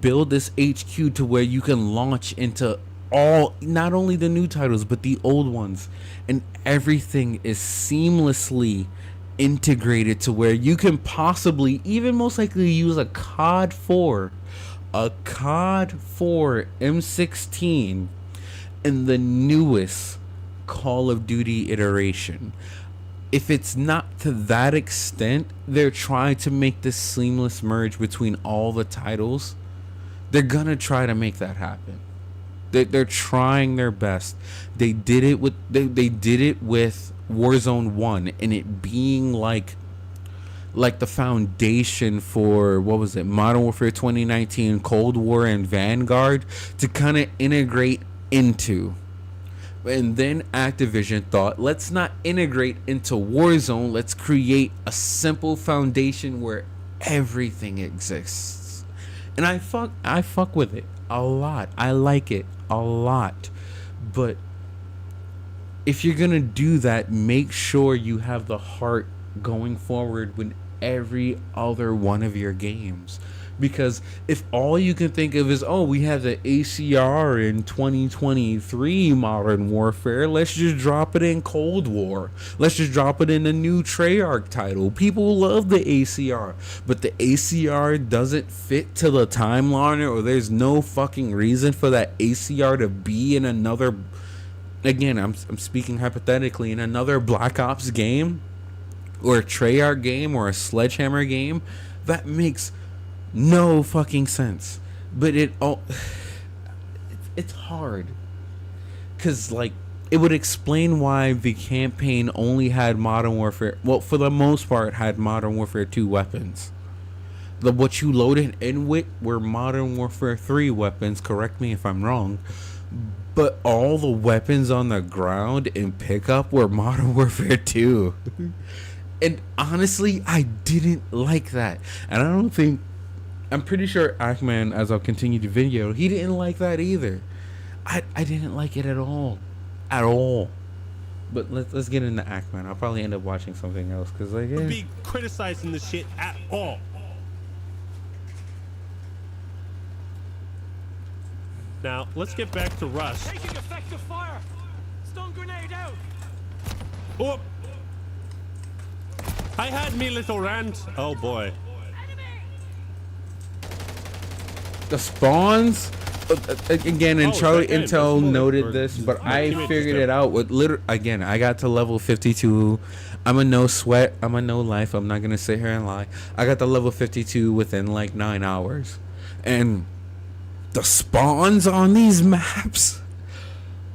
build this HQ to where you can launch into all, not only the new titles, but the old ones. And everything is seamlessly integrated to where you can possibly, even most likely, use a COD 4 M16 in the newest Call of Duty iteration. If it's not to that extent, they're trying to make this seamless merge between all the titles. They're gonna try to make that happen. They're trying their best. They did it with Warzone 1 and it being like the foundation for, what was it, Modern Warfare 2019, Cold War, and Vanguard to kind of integrate into. And then Activision thought, let's not integrate into Warzone, let's create a simple foundation where everything exists. And I fuck with it a lot. I like it a lot. But if you're gonna do that, make sure you have the heart going forward with every other one of your games. Because if all you can think of is, oh, we have the ACR in 2023 Modern Warfare, let's just drop it in Cold War. Let's just drop it in a new Treyarch title. People love the ACR, but the ACR doesn't fit to the timeline, or there's no fucking reason for that ACR to be in another, again, I'm speaking hypothetically, in another Black Ops game, or a Treyarch game, or a Sledgehammer game. That makes no fucking sense. But it's hard, because like it would explain why the campaign only had Modern Warfare, well, for the most part had Modern Warfare 2 weapons. What you loaded in with were Modern Warfare 3 weapons, correct me if I'm wrong, but all the weapons on the ground in pickup were Modern Warfare 2. And honestly, I didn't like that. And I'm pretty sure Ackman, as I'll continue the video, he didn't like that either. I didn't like it at all. At all. But let's get into Ackman. I'll probably end up watching something else, because like, Be criticizing this shit at all. Now, let's get back to Rush. Taking effective fire! Stun grenade out! Oh! I had me little rant. Oh boy. the spawns again, and Charlie Intel noted this, but I figured it out with again, I got to level 52. I'm a no sweat, I'm a no life, I'm not gonna sit here and lie. I got to level 52 within like 9 hours, and the spawns on these maps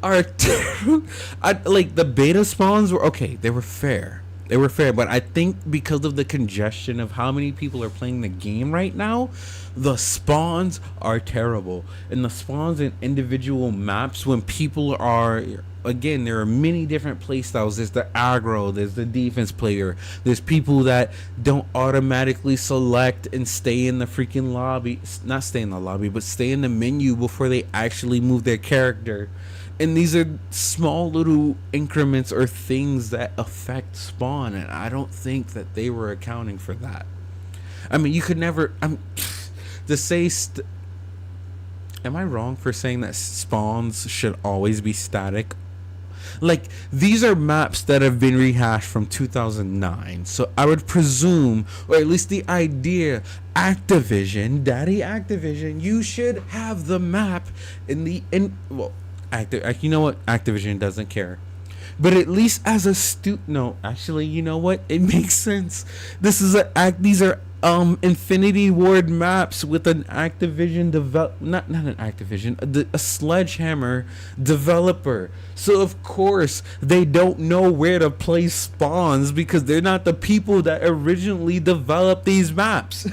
are like, the beta spawns were okay, they were fair, but I think because of the congestion of how many people are playing the game right now, the spawns are terrible. And the spawns in individual maps, when people are, again, there are many different playstyles. There's the aggro, there's the defense player, there's people that don't automatically select and stay in the freaking lobby, not stay in the lobby, but stay in the menu before they actually move their character. And these are small little increments or things that affect spawn, and I don't think that they were accounting for that. I mean, you could never, to say, am I wrong for saying that spawns should always be static? Like, these are maps that have been rehashed from 2009, so I would presume, or at least the idea, Activision, Daddy Activision, you should have the map in the, well, you know what, Activision doesn't care. But at least as a no, actually, you know what? It makes sense. This is these are Infinity Ward maps with an Activision not an Activision, a Sledgehammer developer. So of course they don't know where to place spawns because they're not the people that originally developed these maps.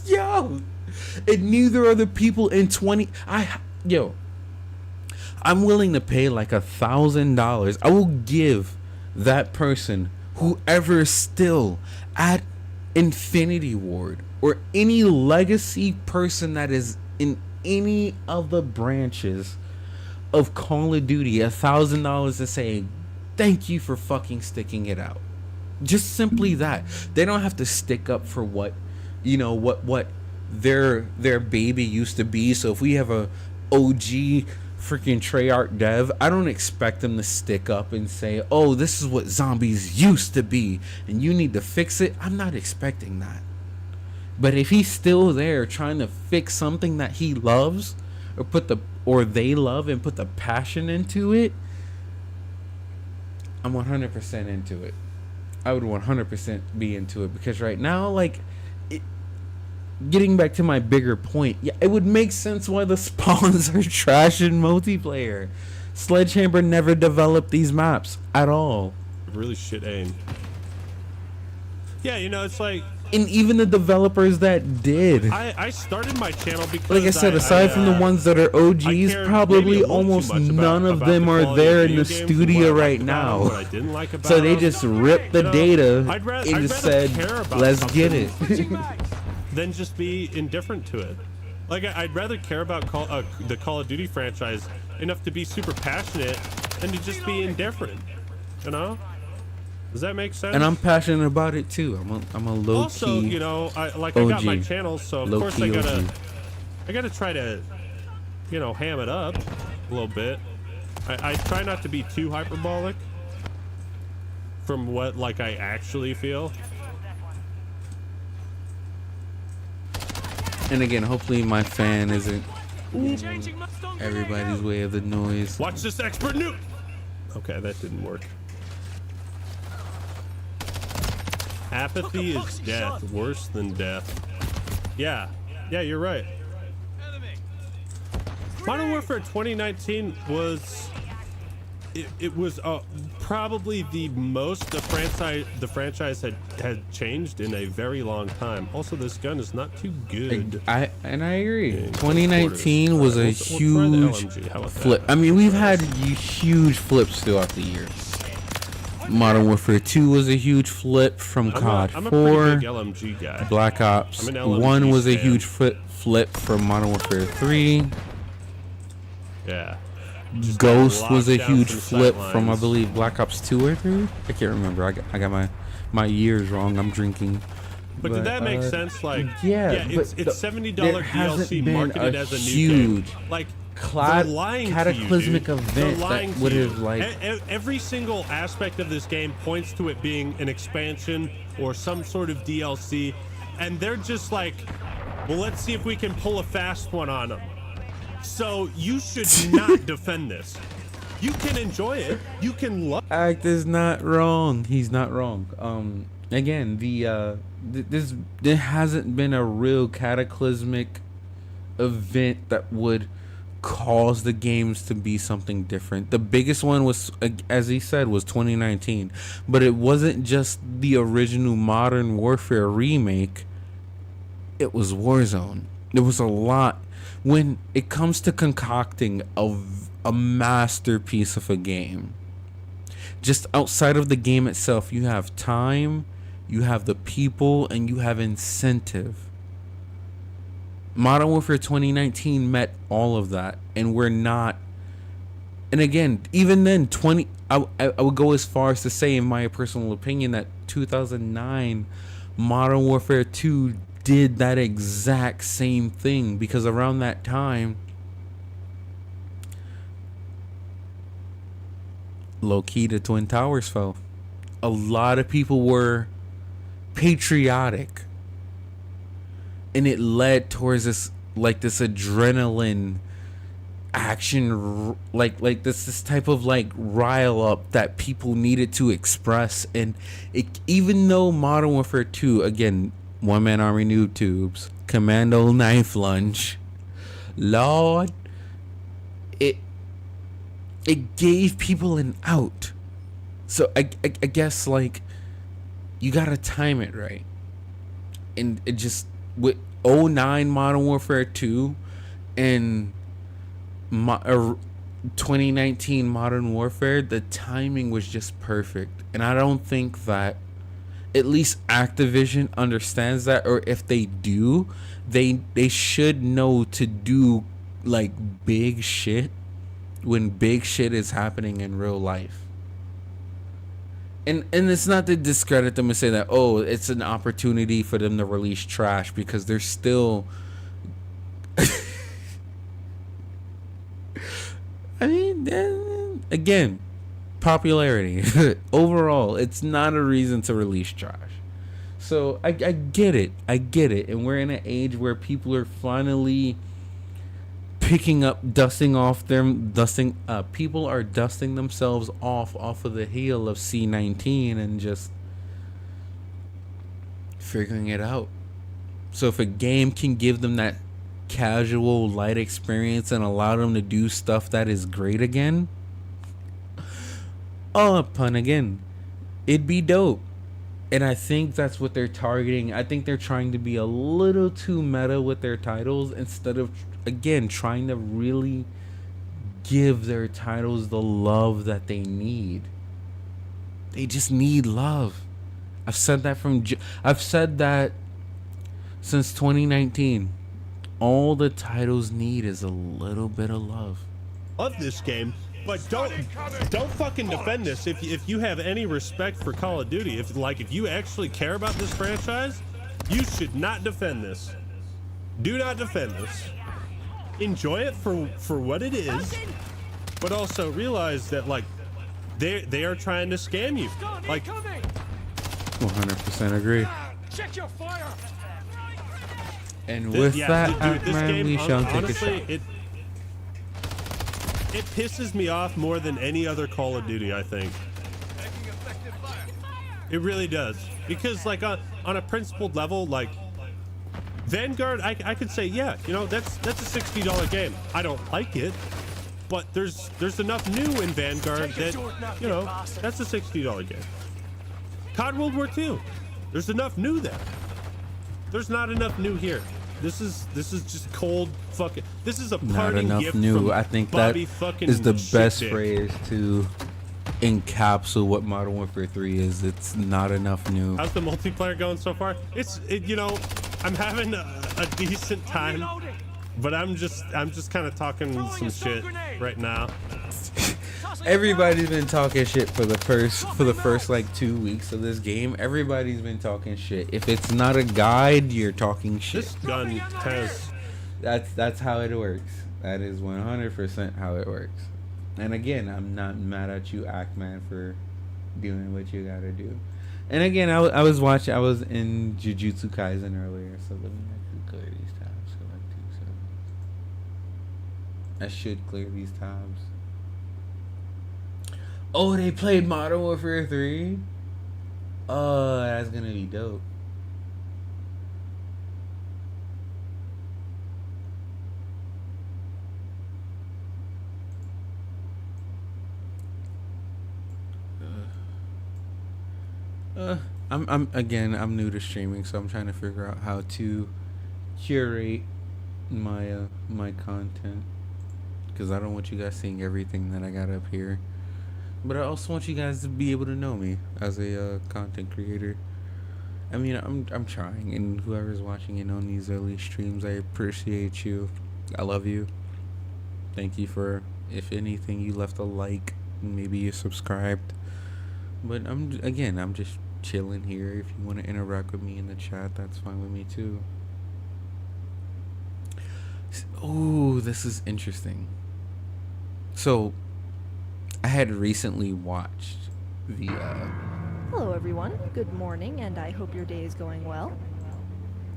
Yo, and neither are the people in I'm willing to pay like $1,000. I will give that person, whoever is still at Infinity Ward or any legacy person that is in any of the branches of Call of Duty, $1,000 to say thank you for fucking sticking it out. Just simply that. They don't have to stick up for what their baby used to be. So if we have a OG freaking Treyarch dev, I don't expect them to stick up and say, oh, this is what zombies used to be and you need to fix it. I'm not expecting that. But if he's still there trying to fix something that he loves or they love and put the passion into it, I'm 100% into it. I would 100% be into it because right now, like, getting back to my bigger point, yeah, it would make sense why the spawns are trash in multiplayer. Sledgehammer never developed these maps at all. Really shit aim. Yeah, it's like... And even the developers that did. I started my channel because... Like I said, aside from the ones that are OGs, probably almost none of them are there in the studio right now. So they just ripped the data and said, let's get it. Than just be indifferent to it. Like, I'd rather care about the Call of Duty franchise enough to be super passionate than to just be indifferent. Does that make sense? And I'm passionate about it too. I'm a low also, key. I got my channel, so of course I gotta try to, ham it up a little bit. I try not to be too hyperbolic from what I actually feel. And again, hopefully my fan isn't Changing my stone everybody's way of the noise. Watch this expert nuke. Okay, that didn't work. Apathy is death, worse than death. Yeah, you're right. Modern Warfare 2019 was it was probably the most the franchise had changed in a very long time. Also, this gun is not too good. I agree. 2019 was a huge flip. I mean, we've had huge flips throughout the year. Modern Warfare 2 was a huge flip from COD 4. I'm a pretty big LMG guy. Black Ops 1 was a huge flip from Modern Warfare 3. Yeah. Ghost was a huge flip from, I believe, Black Ops 2 or 3. I can't remember. I got my years wrong. I'm drinking. But did that make sense? Like, yeah, it's $70 DLC marketed as a new game. Like, cataclysmic event that would have every single aspect of this game points to it being an expansion or some sort of DLC, and they're just like, well, let's see if we can pull a fast one on them. So you should not defend this. You can enjoy it. You can love. Act is not wrong. He's not wrong. Again, there hasn't been a real cataclysmic event that would cause the games to be something different. The biggest one was, as he said, was 2019. But it wasn't just the original Modern Warfare remake. It was Warzone. There was a lot. When it comes to concocting a masterpiece of a game, just outside of the game itself, you have time, you have the people, and you have incentive. Modern Warfare 2019 met all of that, and we're not. And again, even then, I would go as far as to say, in my personal opinion, that 2009 Modern Warfare 2 did that exact same thing, because around that time, low-key, the Twin Towers fell. A lot of people were patriotic, and it led towards this adrenaline action, like this type of like rile up that people needed to express. And it, even though Modern Warfare 2, again, one man army noob tubes, commando knife lunge, Lord, it gave people an out. So I guess like you gotta time it right. And it just, with 09 Modern Warfare 2 and 2019 Modern Warfare, the timing was just perfect. And I don't think that at least Activision understands that, or if they do, they should know to do like big shit when big shit is happening in real life. And it's not to discredit them and say that, oh, it's an opportunity for them to release trash, because they're still I mean, again, popularity. Overall, it's not a reason to release trash. So I get it. And we're in an age where people are finally picking up, people are dusting themselves off of the heel of C19 and just figuring it out. So if a game can give them that casual, light experience and allow them to do stuff that is great again, pun again, it'd be dope. And I think that's what they're targeting. I think they're trying to be a little too meta with their titles instead of, again, trying to really give their titles the love that they need. They just need love. I've said that since 2019. All the titles need is a little bit of love. Love this game, but don't fucking defend this if you have any respect for Call of Duty. If you actually care about this franchise, you should not defend this. Do not defend this. Enjoy it for what it is, but also realize that like they are trying to scam you. Like, 100% agree. Check your fire. And with that, this game, we shall take a shot. honestly, it pisses me off more than any other Call of Duty, I think. It really does. Because like on a principled level, like Vanguard, I could say, yeah, you know, that's a $60 game. I don't like it, but there's enough new in Vanguard that, you know, that's a $60 game. COD World War II, there's enough new there. There's not enough new here. This is just cold fucking. This is a Not parting enough gift new. from I think Bobby that fucking is the best Shitdick. phrase to encapsulate what Modern Warfare 3 is. It's not enough new. How's the multiplayer going so far? You know, I'm having a decent time, Reloading. but I'm just kind of talking some shit right now. Everybody's been talking shit for the first like 2 weeks of this game. Everybody's been talking shit. If it's not a guide, you're talking shit. This gun has. That's how it works. That is 100% how it works. And again, I'm not mad at you, Ackman, for doing what you gotta do. And again, I was in Jujutsu Kaisen earlier, so let me actually clear these tabs. I should clear these tabs. Oh, they played Modern Warfare 3? Oh, that's gonna be dope. I'm new to streaming, so I'm trying to figure out how to curate my my content, because I don't want you guys seeing everything that I got up here, but I also want you guys to be able to know me as a content creator. I mean, I'm trying, and whoever's watching in on these early streams, I appreciate you. I love you. Thank you for, if anything, you left a like, maybe you subscribed. But I'm just chilling here. If you want to interact with me in the chat, that's fine with me too. Oh, this is interesting. So, I had recently watched Hello everyone, good morning, and I hope your day is going well.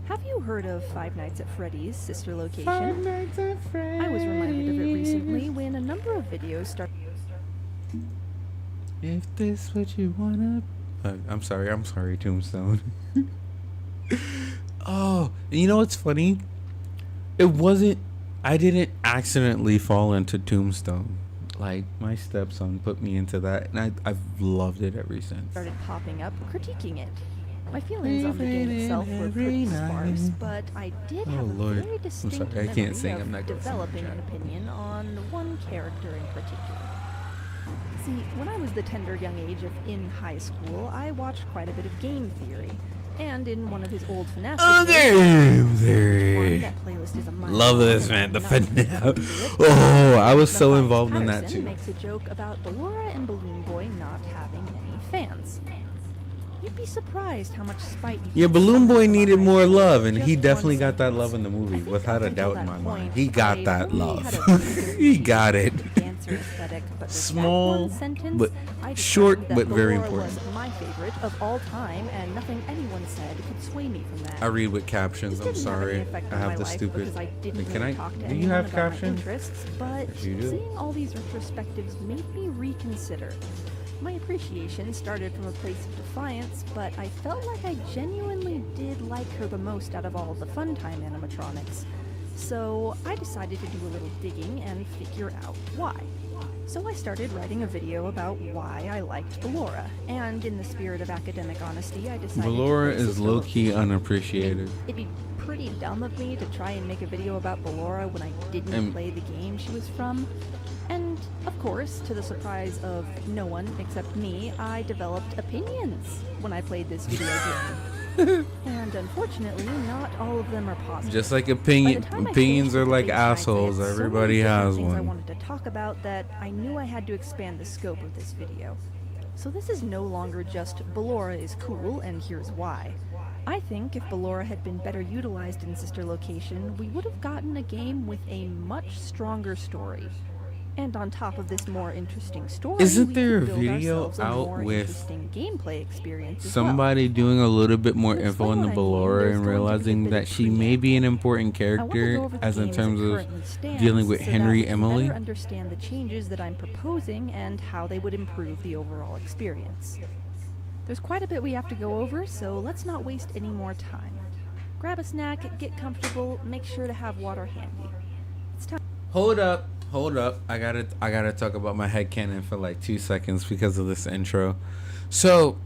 Have you heard of Five Nights at Freddy's Sister Location? I was reminded of it recently when a number of videos started. If this what you wanna... I'm sorry, Tombstone. Oh, you know what's funny? It wasn't... I didn't accidentally fall into Tombstone. Like, my stepson put me into that, and I've loved it ever since. Started popping up, critiquing it. My feelings on the game itself were pretty sparse, but I did have a Lord. very distinct I'm sorry, I can't memory sing. of I'm not gonna sing. developing an opinion on one character in particular. See, when I was the tender young age of in high school, I watched quite a bit of game theory. And in one of his old FNAF Game videos, Theory. that playlist is a mile Love long, this, man. The not to get FNAF. into it, Oh, I was the so Fox involved in that Patterson too. makes a joke about Ballora and Balloon Boy not having any fans. You'd be surprised how much spite you Yeah, can Balloon summon Boy from needed behind more love, and just he one definitely got that sentence. love in the I movie, think without up a until doubt in that my mind. point, He got I that really love. had a very He got it. dancer aesthetic, but with that Small, one sentence, but I decided short, that but very Ballora important. was my favorite of all time, and nothing anyone said could sway me from that. I read with captions. This I'm didn't have any sorry. effect I on my have the life stupid. because I didn't Can really I? talk to Do you anyone have about my captions? interests, but If you do. seeing all these retrospectives made me reconsider. My appreciation started from a place of defiance, but I felt like I genuinely did like her the most out of all of the Funtime animatronics. So I decided to do a little digging and figure out why. So I started writing a video about why I liked Ballora, and in the spirit of academic honesty, I decided Ballora to place is a low-key solution. unappreciated. It'd be pretty dumb of me to try and make a video about Ballora when I didn't And- play the game she was from. And, of course, to the surprise of no one except me, I developed opinions when I played this video game. And unfortunately, not all of them are positive. Just like By the time I opinions finished are with the like big science, assholes. I had so many Everybody different has things I one. wanted to talk about that I knew I had to expand the scope of this video. So this is no longer just Ballora is cool and here's why. I think if Ballora had been better utilized in Sister Location, we would have gotten a game with a much stronger story. And on top of this more interesting story, Isn't we there could a build video ourselves a out more with interesting gameplay experience as well. Somebody doing a little bit more To info explain on the what I mean, Ballora there's and going to be a realizing bit that of she may be an preamble. important I want to character go over the as in game terms it of currently stands dealing with so that Henry we can Emily. better understand the changes that I'm proposing and how they would improve the overall experience. There's quite a bit we have to go over, so let's not waste any more time. Grab a snack, get comfortable, make sure to have water handy. It's time. Hold up. I gotta talk about my headcanon for like 2 seconds because of this intro. So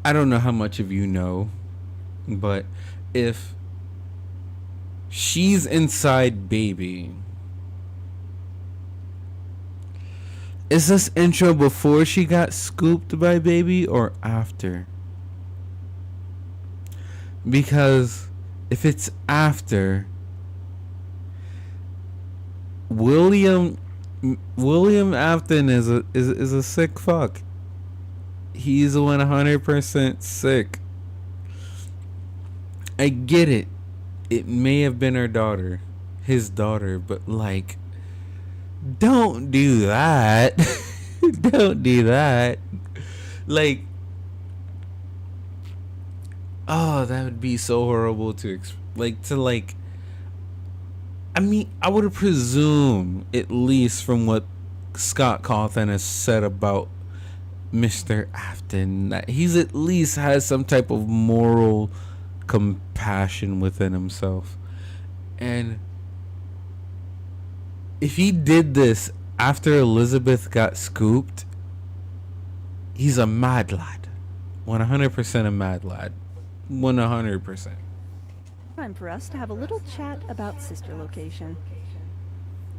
I don't know how much of you know, but if she's inside Baby, is this intro before she got scooped by Baby or after? Because if it's after, William Afton is a sick fuck. He's 100% sick. I get it. It may have been her daughter, his daughter, but like, don't do that. Don't do that. Like, oh, that would be so horrible to I mean, I would presume, at least from what Scott Cawthon has said about Mr. Afton, that he's at least has some type of moral compassion within himself. And if he did this after Elizabeth got scooped, he's a mad lad. 100% a mad lad. 100%. Time for us to have a little chat about Sister Location.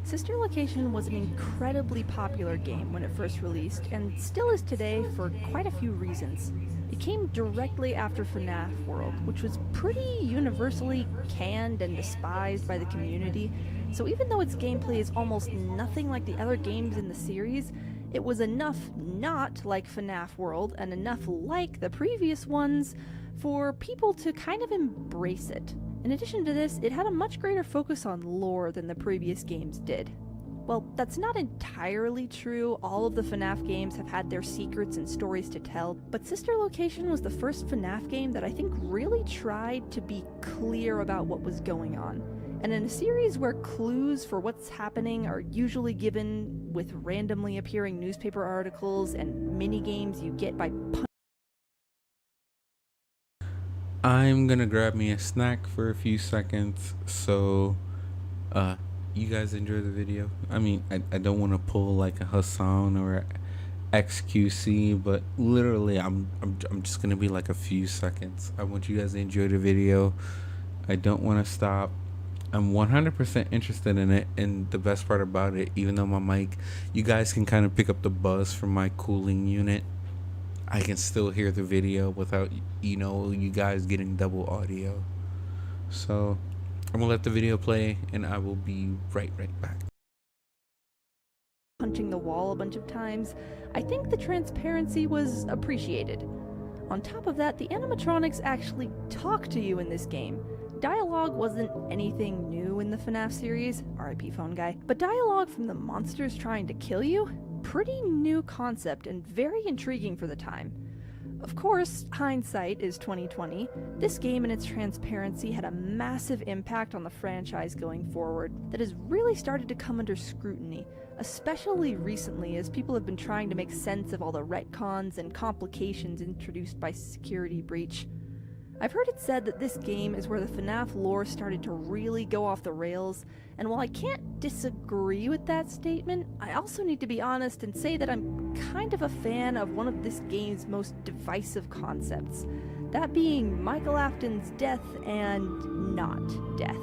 Sister Location was an incredibly popular game when it first released, and still is today for quite a few reasons. It came directly after FNAF World, which was pretty universally canned and despised by the community, so even though its gameplay is almost nothing like the other games in the series, it was enough not like FNAF World and enough like the previous ones for people to kind of embrace it. In addition to this, it had a much greater focus on lore than the previous games did. Well, that's not entirely true. All of the FNAF games have had their secrets and stories to tell, but Sister Location was the first FNAF game that I think really tried to be clear about what was going on. And in a series where clues for what's happening are usually given with randomly appearing newspaper articles and mini-games you get by I'm gonna grab me a snack for a few seconds, so you guys enjoy the video. I mean, I don't want to pull like a Hassan or a XQC, but literally I'm just gonna be like a few seconds. I want you guys to enjoy the video. I don't want to stop. I'm 100% interested in it, and the best part about it, even though my mic, you guys can kind of pick up the buzz from my cooling unit, I can still hear the video without, you know, you guys getting double audio. So I'm gonna let the video play, and I will be right back. punching the wall a bunch of times, I think the transparency was appreciated. On top of that, the animatronics actually talk to you in this game. Dialogue wasn't anything new in the FNAF series, RIP phone guy, but dialogue from the monsters trying to kill you? Pretty new concept and very intriguing for the time. Of course, hindsight is 2020. This game and its transparency had a massive impact on the franchise going forward that has really started to come under scrutiny, especially recently as people have been trying to make sense of all the retcons and complications introduced by Security Breach. I've heard it said that this game is where the FNAF lore started to really go off the rails, and while I can't disagree with that statement, I also need to be honest and say that I'm kind of a fan of one of this game's most divisive concepts, that being Michael Afton's death and not death.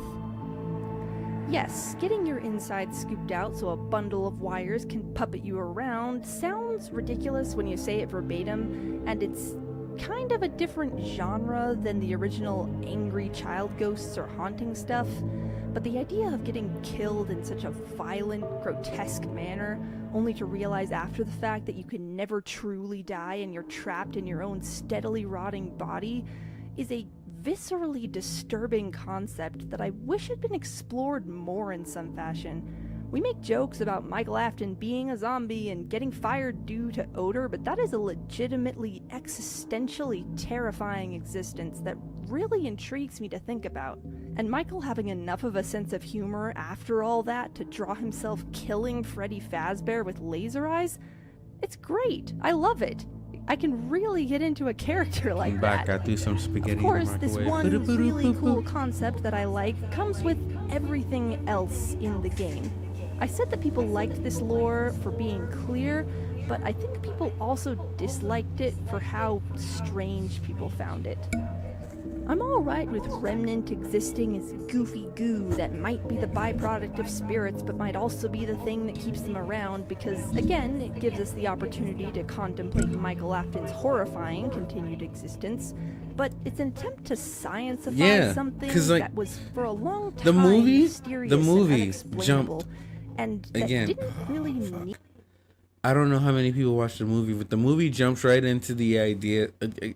Yes, getting your insides scooped out so a bundle of wires can puppet you around sounds ridiculous when you say it verbatim, and it's kind of a different genre than the original angry child ghosts or haunting stuff, but the idea of getting killed in such a violent, grotesque manner, only to realize after the fact that you can never truly die and you're trapped in your own steadily rotting body, is a viscerally disturbing concept that I wish had been explored more in some fashion. We make jokes about Michael Afton being a zombie and getting fired due to odor, but that is a legitimately existentially terrifying existence that really intrigues me to think about. And Michael having enough of a sense of humor after all that to draw himself killing Freddy Fazbear with laser eyes? It's great. I love it. I can really get into a character like I'm back. that. I threw some spaghetti Of course, in the this microwave. one really cool concept that I like comes with everything else in the game. I said that people liked this lore for being clear, but I think people also disliked it for how strange people found it. I'm alright with Remnant existing as goofy goo that might be the byproduct of spirits but might also be the thing that keeps them around because, again, it gives us the opportunity to contemplate Michael Afton's horrifying continued existence, but it's an attempt to science-ify something that was for a long time mysterious and unexplainable, and that didn't really need... I don't know how many people watched the movie, but the movie jumps right into the idea.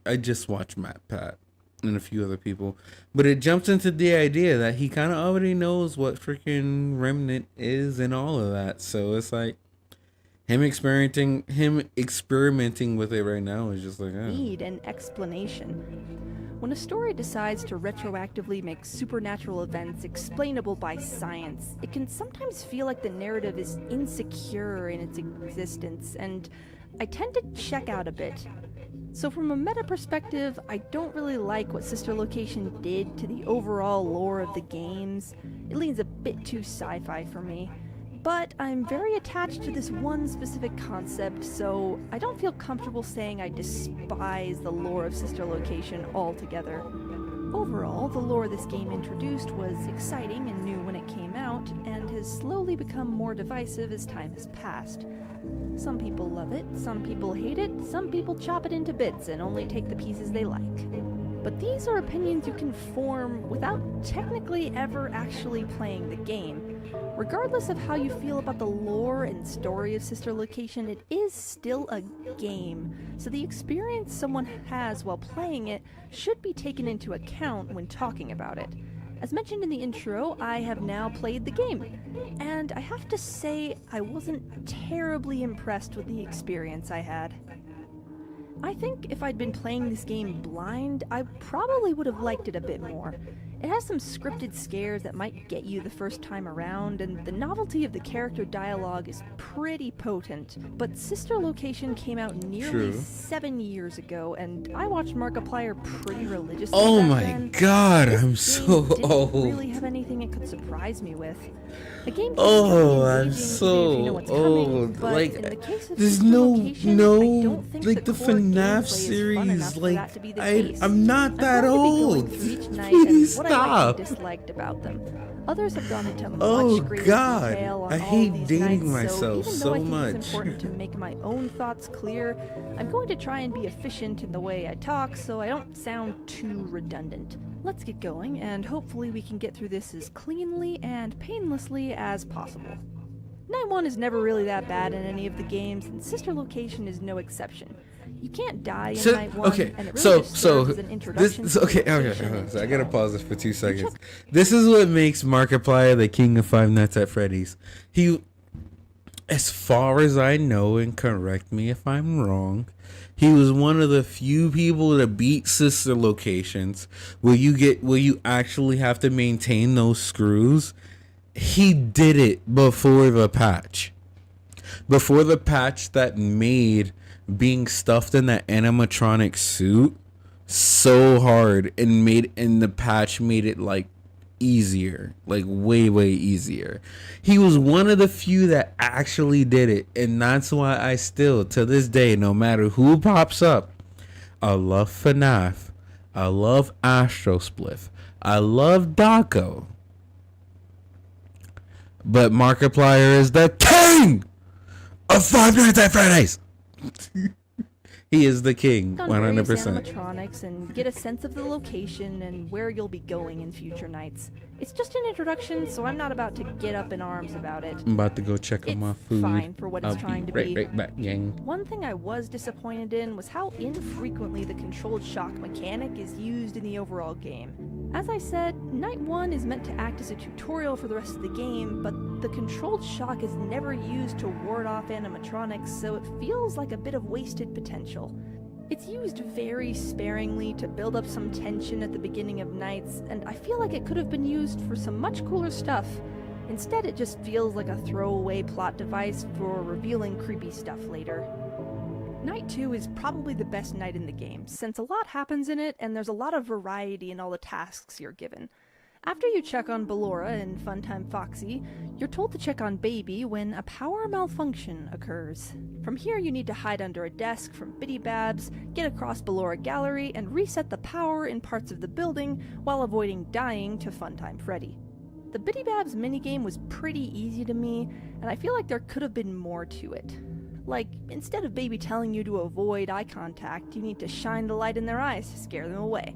I just watched Matt Pat and a few other people, but it jumps into the idea that he kind of already knows what freaking Remnant is and all of that. So it's like him experimenting with it right now is just like need an explanation. When a story decides to retroactively make supernatural events explainable by science, it can sometimes feel like the narrative is insecure in its existence, and I tend to check out a bit. So from a meta perspective, I don't really like what Sister Location did to the overall lore of the games. It leans a bit too sci-fi for me. But I'm very attached to this one specific concept, so I don't feel comfortable saying I despise the lore of Sister Location altogether. Overall, the lore this game introduced was exciting and new when it came out, and has slowly become more divisive as time has passed. Some people love it, some people hate it, some people chop it into bits and only take the pieces they like. But these are opinions you can form without technically ever actually playing the game. Regardless of how you feel about the lore and story of Sister Location, it is still a game, so the experience someone has while playing it should be taken into account when talking about it. As mentioned in the intro, I have now played the game, and I have to say I wasn't terribly impressed with the experience I had. I think if I'd been playing this game blind, I probably would have liked it a bit more. It has some scripted scares that might get you the first time around, and the novelty of the character dialogue is pretty potent. But Sister Location came out nearly True. 7 years ago, and I watched Markiplier pretty religiously. Oh back my then. god, This I'm game so didn't old. really have anything it could surprise me with. The game Oh, can I'm be engaging even if you so know what's coming, old. but Like, in the case of there's Sister no, Location, no, I don't think like the core gameplay FNAF is fun series. enough for that to be the case. I'm not that I'm going old. to be going through each night Please and what I liked stop. and disliked about them. Others have gone into much Oh, greater God. detail on I all hate these dating nights, myself so even so though I think much. it's important to make my own thoughts clear, I'm going to try and be efficient in the way I talk so I don't sound too redundant. Let's get going, and hopefully we can get through this as cleanly and painlessly as possible. Night 1 is never really that bad in any of the games, and Sister Location is no exception. You can't die in Night 1, okay, and it really so just serves as an this introduction to okay, the okay, location okay, and so I gotta tone. pause this for 2 seconds. This is what makes Markiplier the king of Five Nights at Freddy's. He, as far as I know, and correct me if I'm wrong, he was one of the few people to beat Sister Locations where you actually have to maintain those screws. He did it before the patch. Before the patch that made being stuffed in that animatronic suit so hard and the patch made it like easier, like way easier. He was one of the few that actually did it, and that's why I still to this day, no matter who pops up, I love FNAF, I love Astrospliff, I love Daco, but Markiplier is the king of Five Nights at Freddy's. He is the king, On various 100%. animatronics and get a sense of the location and where you'll be going in future nights. It's just an introduction, so I'm not about to get up in arms about it. I'm about to go check on my It's food. fine for what it's I'll trying be to be. right back, gang. One thing I was disappointed in was how infrequently the controlled shock mechanic is used in the overall game. As I said, Night 1 is meant to act as a tutorial for the rest of the game, but the controlled shock is never used to ward off animatronics, so it feels like a bit of wasted potential. It's used very sparingly to build up some tension at the beginning of nights, and I feel like it could have been used for some much cooler stuff. Instead, it just feels like a throwaway plot device for revealing creepy stuff later. Night 2 is probably the best night in the game, since a lot happens in it and there's a lot of variety in all the tasks you're given. After you check on Ballora and Funtime Foxy, you're told to check on Baby when a power malfunction occurs. From here you need to hide under a desk from Biddy Babs, get across Ballora Gallery, and reset the power in parts of the building while avoiding dying to Funtime Freddy. The Biddy Babs minigame was pretty easy to me, and I feel like there could have been more to it. Like, instead of Baby telling you to avoid eye contact, you need to shine the light in their eyes to scare them away.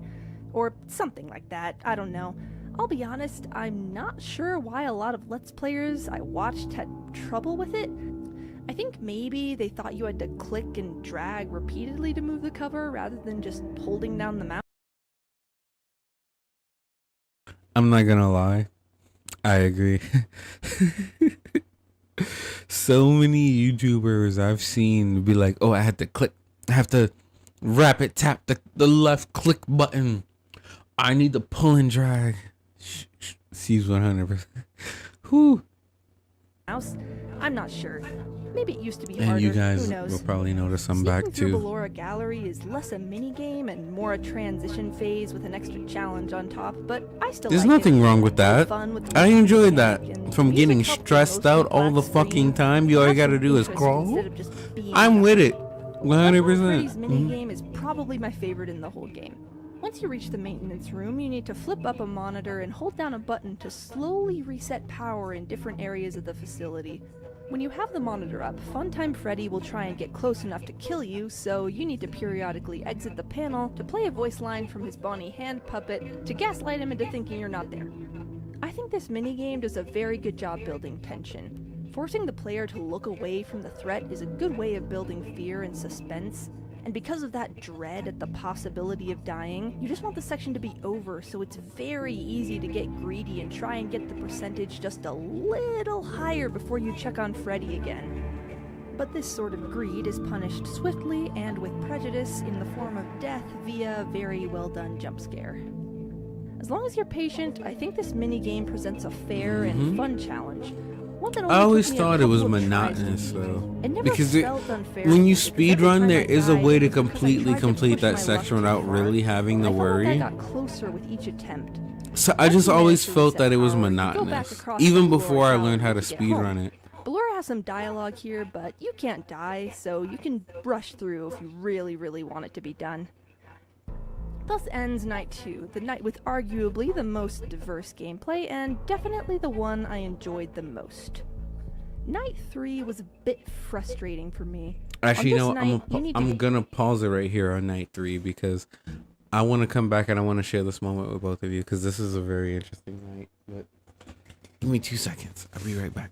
Or something like that, I don't know. I'll be honest, I'm not sure why a lot of Let's Players I watched had trouble with it. I think maybe they thought you had to click and drag repeatedly to move the cover rather than just holding down the mouse. I'm not gonna lie, I agree. So many YouTubers I've seen be like, oh, I have to rapid tap the left click button. I need to pull and drag. Sees 100%. Whew. I'm not sure. Maybe it used to be And harder. you guys Who knows? will probably notice I'm Sneaking back through too. Ballora Gallery is less a minigame and more a transition phase with an extra challenge on top, but I still There's like nothing it. wong with It's really that. fun with the I music enjoyed mechanic, that. and From the getting music helps stressed mostly out all the flat screen. fucking time, you all you Have gotta some do is interest crawl. instead of just being I'm with it. Funtime 100%. Freddy's Mhm. minigame is probably my favorite in the whole game. Once you reach the maintenance room, you need to flip up a monitor and hold down a button to slowly reset power in different areas of the facility. When you have the monitor up, Funtime Freddy will try and get close enough to kill you, so you need to periodically exit the panel to play a voice line from his Bonnie hand puppet to gaslight him into thinking you're not there. I think this minigame does a very good job building tension. Forcing the player to look away from the threat is a good way of building fear and suspense. And because of that dread at the possibility of dying, you just want the section to be over, so it's very easy to get greedy and try and get the percentage just a little higher before you check on Freddy again. But this sort of greed is punished swiftly and with prejudice in the form of death via a very well done jump scare. As long as you're patient, I think this minigame presents a fair and fun challenge. One that only I always took me a thought it was couple of tries to monotonous beat. though, It never because felt unfair to when me you because speed every run, time there I is a died, way to it was because I completely tried to complete push that my section luck without too far. really having the I felt like I worry. got closer with each attempt. So I just Once you always manage to felt reset that it was power, you go back monotonous, across even the before I Ballora learned how to Tower to get speed home. run it. Ballora has some dialogue here, but you can't die, so you can rush through if you really, really want it to be done. Thus ends Night 2, the night with arguably the most diverse gameplay, and definitely the one I enjoyed the most. Night 3 was a bit frustrating for me. Actually, you On know this what? night, you need to I'm get- gonna pause it right here on night 3 because I want to come back and I want to share this moment with both of you because this is a very interesting night. But give me 2 seconds. I'll be right back.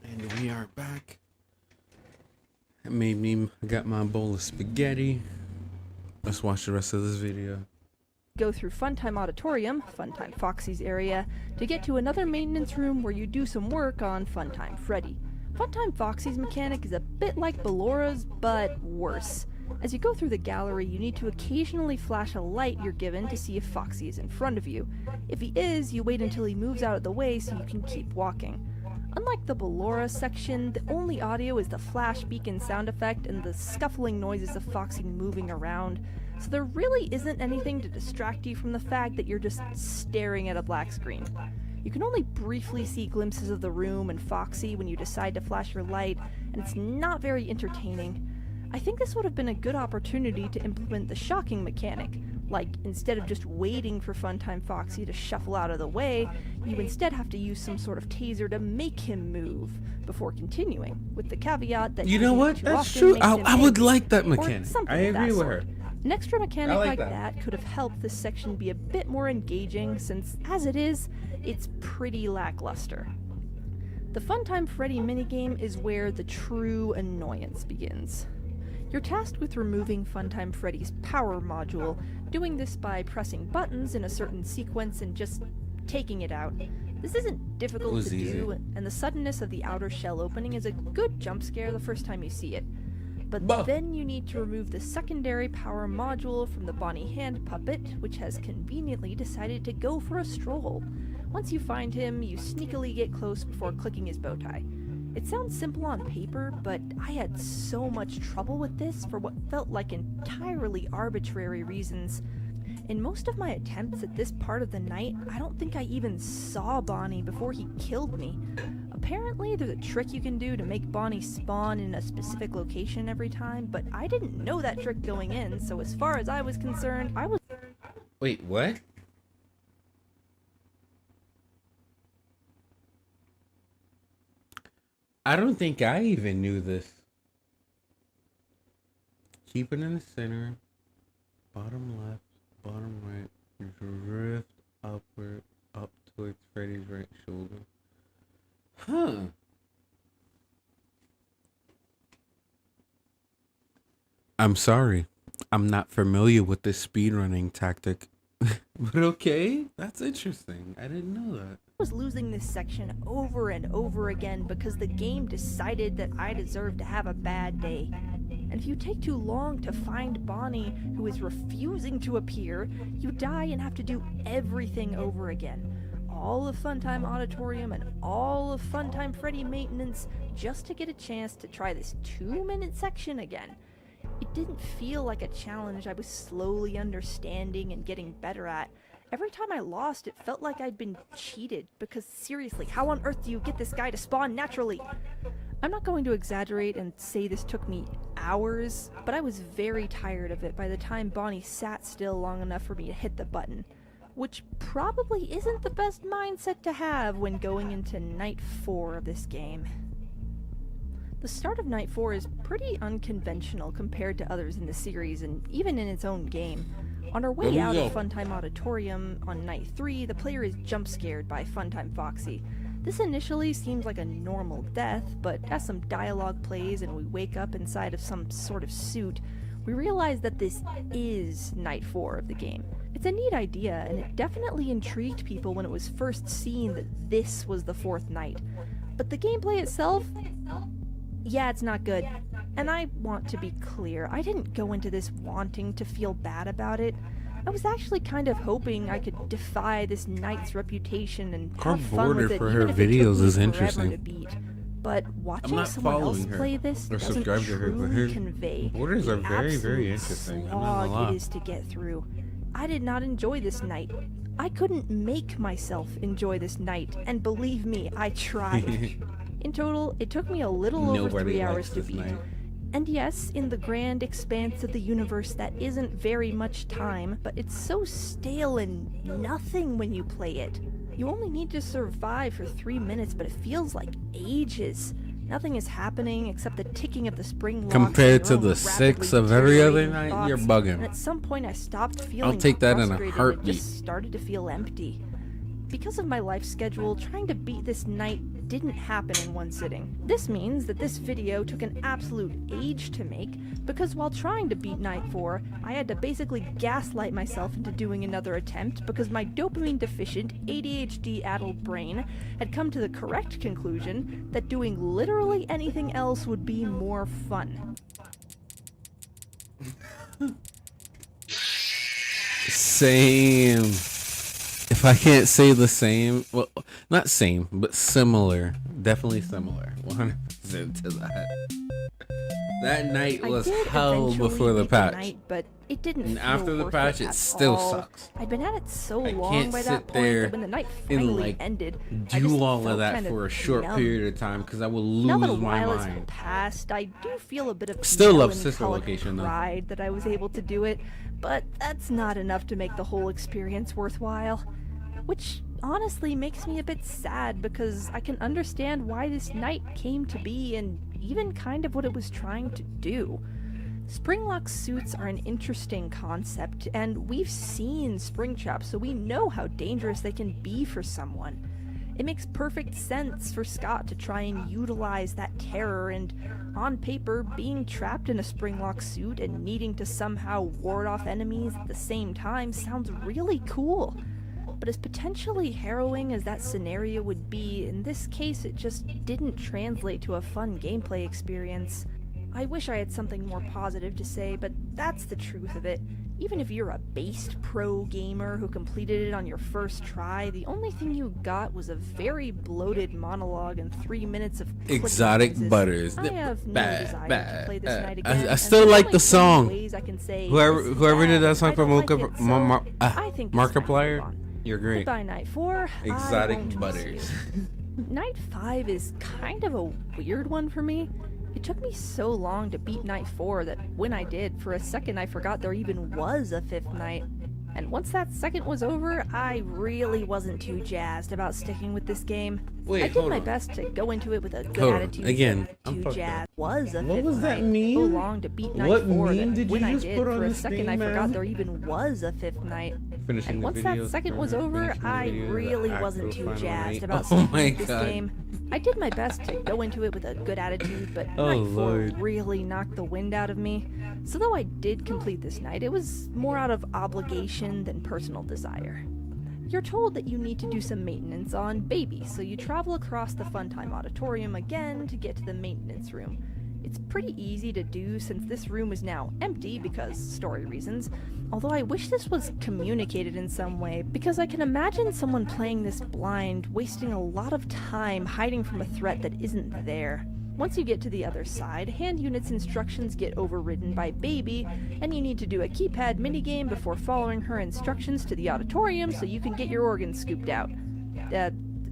And we are back. It made me got my bowl of spaghetti. Let's watch the rest of this video. Go through Funtime Auditorium, Funtime Foxy's area, to get to another maintenance room where you do some work on Funtime Freddy. Funtime Foxy's mechanic is a bit like Ballora's, but worse. As you go through the gallery, you need to occasionally flash a light you're given to see if Foxy is in front of you. If he is, you wait until he moves out of the way so you can keep walking. Unlike the Ballora section, the only audio is the flash beacon sound effect and the scuffling noises of Foxy moving around, so there really isn't anything to distract you from the fact that you're just staring at a black screen. You can only briefly see glimpses of the room and Foxy when you decide to flash your light, and it's not very entertaining. I think this would have been a good opportunity to implement the shocking mechanic. Like, instead of just waiting for Funtime Foxy to shuffle out of the way, you instead have to use some sort of taser to make him move before continuing, with the caveat that You know using it what? too That's often true. makes him I would angry, like that or mechanic. something I of that agree with sort. her. An extra mechanic I like like that. that could have helped this section be a bit more engaging, since, as it is, it's pretty lackluster. The Funtime Freddy minigame is where the true annoyance begins. You're tasked with removing Funtime Freddy's power module, doing this by pressing buttons in a certain sequence and just taking it out. This isn't difficult was to easy. do, and the suddenness of the outer shell opening is a good jump scare the first time you see it. But then you need to remove the secondary power module from the Bonnie hand puppet, which has conveniently decided to go for a stroll. Once you find him, you sneakily get close before clicking his bow tie. It sounds simple on paper, but I had so much trouble with this for what felt like entirely arbitrary reasons. In most of my attempts at this part of the night, I don't think I even saw Bonnie before he killed me. Apparently, there's a trick you can do to make Bonnie spawn in a specific location every time, but I didn't know that trick going in, so as far as I was concerned, I was... Wait, what? I don't think I even knew this. keep it in the center, bottom left, bottom right, drift upward, up towards Freddy's right shoulder. Huh. I'm sorry. I'm not familiar with this speedrunning tactic. But okay, that's interesting. I didn't know that. I was losing this section over and over again because the game decided that I deserved to have a bad day. And if you take too long to find Bonnie, who is refusing to appear, you die and have to do everything over again. All of Funtime Auditorium and all of Funtime Freddy maintenance just to get a chance to try this 2-minute section again. It didn't feel like a challenge I was slowly understanding and getting better at. Every time I lost, it felt like I'd been cheated, because seriously, how on earth do you get this guy to spawn naturally? I'm not going to exaggerate and say this took me hours, but I was very tired of it by the time Bonnie sat still long enough for me to hit the button, which probably isn't the best mindset to have when going into Night 4 of this game. The start of Night 4 is pretty unconventional compared to others in the series and even in its own game. On our way out of Funtime Auditorium on Night 3, the player is jump scared by Funtime Foxy. This initially seems like a normal death, but as some dialogue plays and we wake up inside of some sort of suit, we realize that this is Night 4 of the game. It's a neat idea, and it definitely intrigued people when it was first seen that this was the fourth night. But the gameplay itself, yeah, it's not good. And I want to be clear, I didn't go into this wanting to feel bad about it. I was actually kind of hoping I could defy this night's reputation and have fun with it, for even her if it took videos me is forever interesting. to beat. But watching not someone else following her play this or doesn't subscribe to her, but truly her convey borders the are very, very absolute interesting. I'm not slog gonna lie. it is to get through. I did not enjoy this night. I couldn't make myself enjoy this night, and believe me, I tried. In total, it took me a little over 3 Nobody hours likes to this beat. night. And yes, in the grand expanse of the universe, that isn't very much time, but it's so stale and nothing when you play it. You only need to survive for 3 minutes, but it feels like ages. Nothing is happening except the ticking of the spring locks Compared and to your the own 6 rapidly of every other deteriorating night, you're thoughts. bugging. And at some point I stopped feeling take that in a frustrated and heartbeat. it just started to feel empty. Because of my life schedule, trying to beat this night didn't happen in one sitting. This means that this video took an absolute age to make, because while trying to beat Night 4, I had to basically gaslight myself into doing another attempt because my dopamine deficient, ADHD-addled brain had come to the correct conclusion that doing literally anything else would be more fun. Same. If I can't say the same, well, not same, but similar. Definitely similar. 100% to that. That night I was did hell eventually before the beat patch. night, but it didn't And feel after the worth patch, it at still all. sucks. I'd been at it so I long can't by sit that point there that when the night and, finally like, ended, I do just all of felt that kind for a short numb. period of time because I will Now that a lose my while has mind. passed, I do feel a bit of Still love Sister melancholic Location, though. pride that I was able to do it, but that's not enough to make the whole experience worthwhile. Which honestly makes me a bit sad because I can understand why this night came to be and even kind of what it was trying to do. Springlock suits are an interesting concept, and we've seen Springtrap, so we know how dangerous they can be for someone. It makes perfect sense for Scott to try and utilize that terror, and on paper, being trapped in a Springlock suit and needing to somehow ward off enemies at the same time sounds really cool. But as potentially harrowing as that scenario would be, in this case it just didn't translate to a fun gameplay experience. I wish I had something more positive to say, but that's the truth of it. Even if you're a based pro gamer who completed it on your first try, the only thing you got was a very bloated monologue and 3 minutes of clicking Exotic noises. butters. I have no Bad, desire to bad, play this bad. night I again, and still there's like only the so many song. ways I can say, Whoever "This is did that bad, song I for don't like Markiplier, it, so I think it's time to move Markiplier, on." you're great. Goodbye, Night 4. I Exotic won't miss butters. you. Night 5 is kind of a weird one for me. It took me so long to beat Night 4 that when I did, for a second I forgot there even was a 5th night. And once that second was over, I really wasn't too jazzed about sticking with this game. Wait, I did hold my on. best to go into it with a good Hold on. attitude. Again, but I'm too fucked jazzed. up. Was a What fifth was that night. mean? So long to beat night What 4 meme that did when you I just did, put on for a this second thing, I forgot man? there even was a fifth night. Finishing And the once video, that second was finishing over, the I video, the really actual wasn't too final jazzed night. about Oh speaking my this God. game. I did my best to go into it with a good attitude, but Oh, night 4 Lord. really knocked the wind out of me. So though I did complete this night, it was more out of obligation than personal desire. You're told that you need to do some maintenance on Baby, so you travel across the Funtime Auditorium again to get to the maintenance room. It's pretty easy to do since this room is now empty because story reasons, although I wish this was communicated in some way because I can imagine someone playing this blind wasting a lot of time hiding from a threat that isn't there. Once you get to the other side, Hand Unit's instructions get overridden by Baby, and you need to do a keypad minigame before following her instructions to the auditorium so you can get your organs scooped out.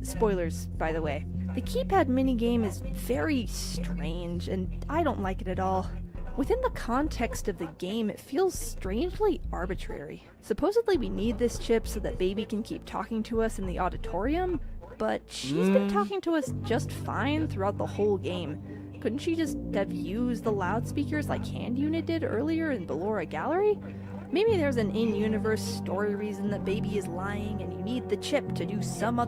Spoilers, by the way. The keypad minigame is very strange, and I don't like it at all. Within the context of the game, it feels strangely arbitrary. Supposedly we need this chip so that Baby can keep talking to us in the auditorium, but she's been talking to us just fine throughout the whole game. Couldn't she just have used the loudspeakers like Hand Unit did earlier in Ballora Gallery? Maybe there's an in-universe story reason that Baby is lying and you need the chip to do some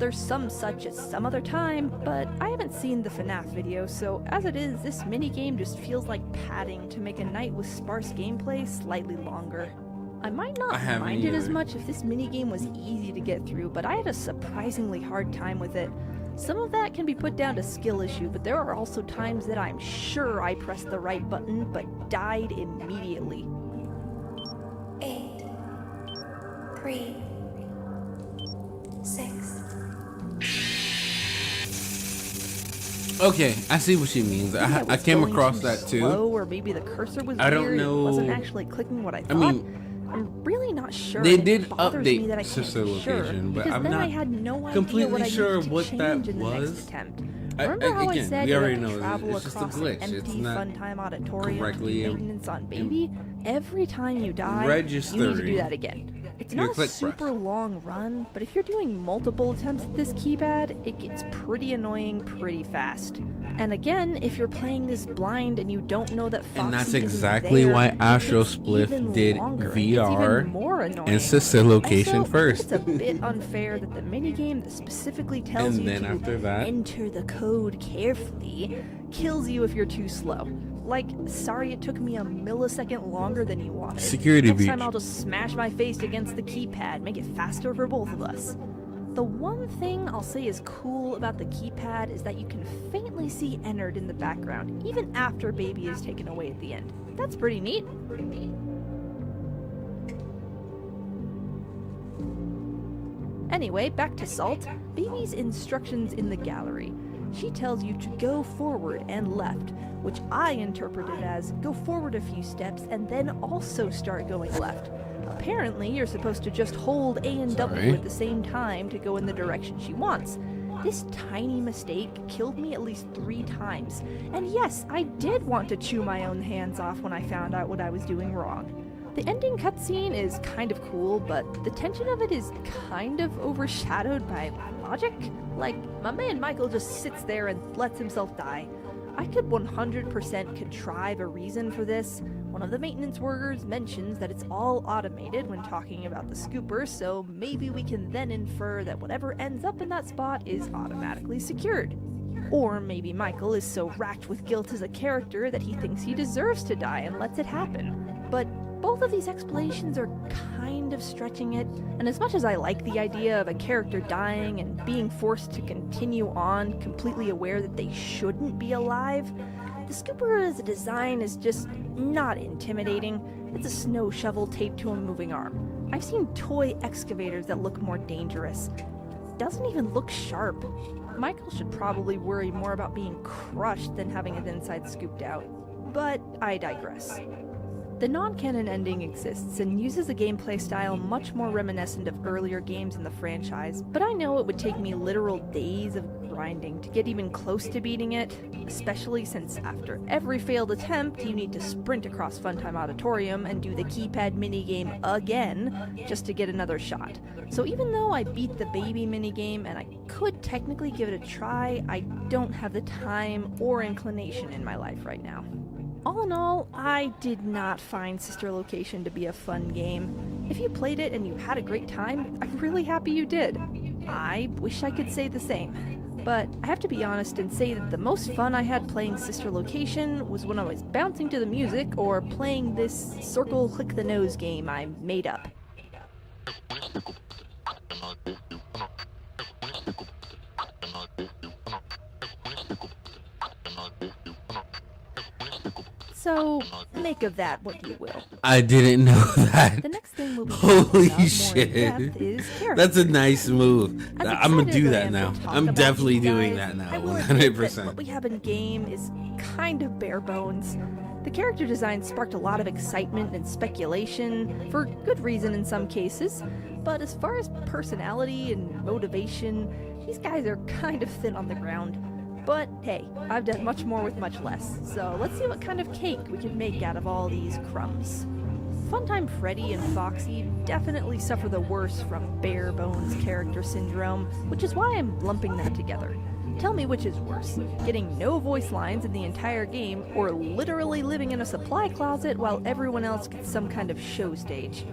such at some other time, but I haven't seen the FNAF video, so as it is, this minigame just feels like padding to make a night with sparse gameplay slightly longer. I might not I haven't mind it as either. much if this minigame was easy to get through, but I had a surprisingly hard time with it. Some of that can be put down to skill issue, but there are also times that I'm sure I pressed the right button but died immediately. 8, 3, 6. Okay, I see what she means. Maybe I was came going across too that too. slow, or maybe the cursor was I don't weird, know. It wasn't actually clicking what I thought. mean, I'm really not sure. they and it did bothers me update that I can't Sister be sure, Location, but because I'm then I not had no idea completely what I sure needed to what change that in the was. next attempt. Remember how I again, said we you already had to know travel it's just a across glitch. an It's empty not Funtime Auditorium to correctly do maintenance on Baby? Every time you die, you need to do registering that again. It's your not a click super press. long run, but if you're doing multiple attempts at this keypad, it gets pretty annoying pretty fast. And again, if you're playing this blind and you don't know that Foxy And that's isn't exactly there, why it Astro gets Spliff even did longer. It gets VR even more annoying. and Sister Location Also, first. It's a bit unfair that the minigame that specifically tells And you then to after that- enter the code carefully kills you if you're too slow. Like, sorry it took me a millisecond longer than you wanted. Security Next time breach. I'll just smash my face against the keypad, make it faster for both of us. The one thing I'll say is cool about the keypad is that you can faintly see Ennard in the background, even after Baby is taken away at the end. That's pretty neat. Anyway, back to Salt. Baby's instructions in the gallery. She tells you to go forward and left, which I interpreted as go forward a few steps and then also start going left. Apparently, you're supposed to just hold A and W Sorry. at the same time to go in the direction she wants. This tiny mistake killed me at least 3 times. And yes, I did want to chew my own hands off when I found out what I was doing wrong. The ending cutscene is kind of cool, but the tension of it is kind of overshadowed by logic. Like, my man Michael just sits there and lets himself die. I could 100% contrive a reason for this. One of the maintenance workers mentions that it's all automated when talking about the scooper, so maybe we can then infer that whatever ends up in that spot is automatically secured. Or maybe Michael is so racked with guilt as a character that he thinks he deserves to die and lets it happen. But both of these explanations are kind of stretching it, and as much as I like the idea of a character dying and being forced to continue on completely aware that they shouldn't be alive, the scooper as a design is just not intimidating. It's a snow shovel taped to a moving arm. I've seen toy excavators that look more dangerous. It doesn't even look sharp. Michael should probably worry more about being crushed than having his inside scooped out. But I digress. The non-canon ending exists and uses a gameplay style much more reminiscent of earlier games in the franchise, but I know it would take me literal days of grinding to get even close to beating it, especially since after every failed attempt you need to sprint across Funtime Auditorium and do the keypad minigame again just to get another shot. So even though I beat the baby minigame and I could technically give it a try, I don't have the time or inclination in my life right now. All in all, I did not find Sister Location to be a fun game. If you played it and you had a great time, I'm really happy you did. I wish I could say the same. But I have to be honest and say that the most fun I had playing Sister Location was when I was bouncing to the music or playing this circle click the nose game I made up. So, make of that what you will. I didn't know that. The next thing we'll be Holy talking about more shit. in depth is character That's a design. nice move. As I'm gonna excited do as I that am now. to talk I'm about definitely these doing guys, that now. I will admit that 100%. what we have in game is kind of bare bones. The character design sparked a lot of excitement and speculation, for good reason in some cases, but as far as personality and motivation, these guys are kind of thin on the ground. But hey, I've done much more with much less, so let's see what kind of cake we can make out of all these crumbs. Funtime Freddy and Foxy definitely suffer the worst from bare bones character syndrome, which is why I'm lumping them together. Tell me which is worse, getting no voice lines in the entire game, or literally living in a supply closet while everyone else gets some kind of show stage.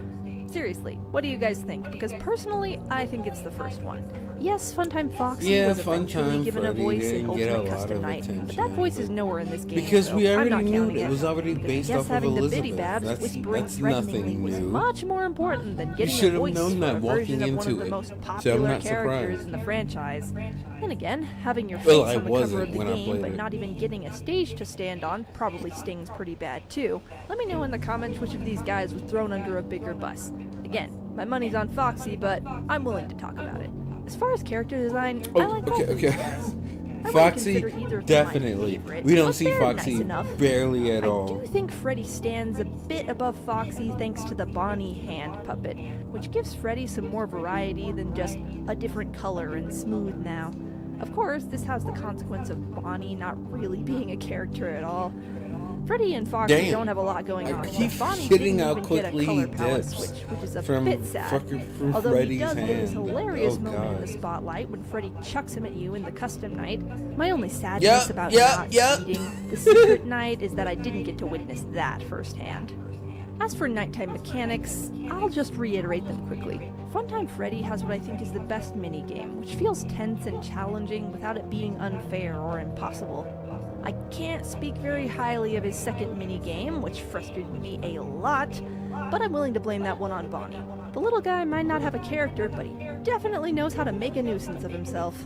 Seriously, what do you guys think? Because personally, I think it's the first one. Yes, Funtime Foxy Yeah, was eventually Funtime given a Freddy voice in didn't get a Ultimate lot Custom of Night, but attention, that voice I is nowhere in this game. Because so we I'm already not knew counting it was already based Yes, off of having the Elizabeth. Biddy Babs whispering That's threateningly nothing was new. much more important than getting should a have voice known for that a walking version of one into of the it, most so I'm popular not characters surprised. in the franchise. Then again, having your face Well, I on the cover of wasn't the when I game played but it. not even getting a stage to stand on probably stings pretty bad too. Let me know in the comments which of these guys was thrown under a bigger bus. Again, my money's on Foxy, but I'm willing to talk about it. As far as character design, I like both of these guys. I wouldn't Foxy, consider either of them my definitely. favorite, We don't but see they're Foxy nice enough. barely at I all. do think Freddy stands a bit above Foxy thanks to the Bonnie hand puppet, which gives Freddy some more variety than just a different color and smooth now. Of course, this has the consequence of Bonnie not really being a character at all. Freddy and Foxy Damn. don't have a lot going on. I but keep Bonnie hitting didn't how even get a quickly color he palette dips switch, which is a from bit sad. from Although Freddy's he does get his hand. hilarious Oh, moment in God. the spotlight when Freddy chucks him at you in the custom night. My only sadness Yep, about yep, not yep. beating the secret night is that I didn't get to witness that firsthand. As for nighttime mechanics, I'll just reiterate them quickly. Funtime Freddy has what I think is the best minigame, which feels tense and challenging without it being unfair or impossible. I can't speak very highly of his second minigame, which frustrated me a lot, but I'm willing to blame that one on Bonnie. The little guy might not have a character, but he definitely knows how to make a nuisance of himself.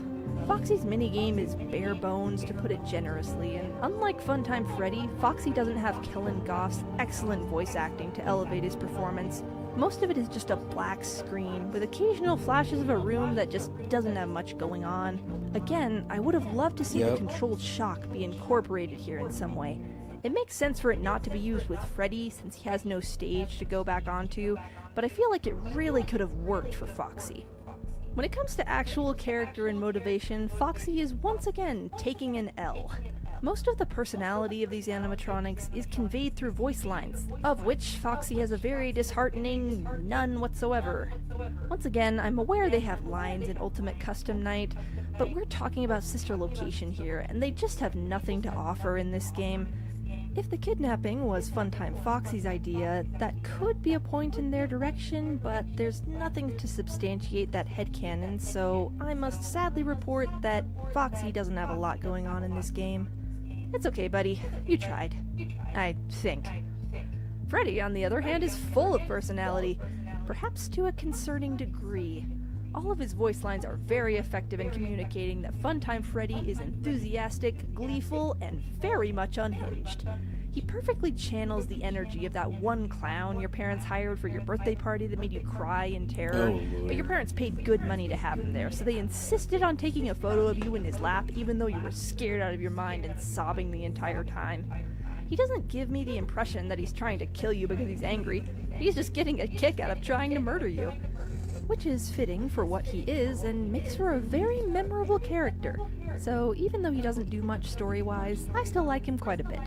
Foxy's minigame is bare bones, to put it generously, and unlike Funtime Freddy, Foxy doesn't have Kellen Goff's excellent voice acting to elevate his performance. Most of it is just a black screen, with occasional flashes of a room that just doesn't have much going on. Again, I would have loved to see the Yep. controlled shock be incorporated here in some way. It makes sense for it not to be used with Freddy since he has no stage to go back onto, but I feel like it really could have worked for Foxy. When it comes to actual character and motivation, Foxy is once again taking an L. Most of the personality of these animatronics is conveyed through voice lines, of which Foxy has a very disheartening none whatsoever. Once again, I'm aware they have lines in Ultimate Custom Night, but we're talking about Sister Location here, and they just have nothing to offer in this game. If the kidnapping was Funtime Foxy's idea, that could be a point in their direction, but there's nothing to substantiate that headcanon, so I must sadly report that Foxy doesn't have a lot going on in this game. It's okay, buddy. You tried. I think. Freddy, on the other hand, is full of personality, perhaps to a concerning degree. All of his voice lines are very effective in communicating that Funtime Freddy is enthusiastic, gleeful, and very much unhinged. He perfectly channels the energy of that one clown your parents hired for your birthday party that made you cry in terror. Oh, Lord. But your parents paid good money to have him there, so they insisted on taking a photo of you in his lap even though you were scared out of your mind and sobbing the entire time. He doesn't give me the impression that he's trying to kill you because he's angry. He's just getting a kick out of trying to murder you. Which is fitting for what he is and makes for a very memorable character. So even though he doesn't do much story-wise, I still like him quite a bit.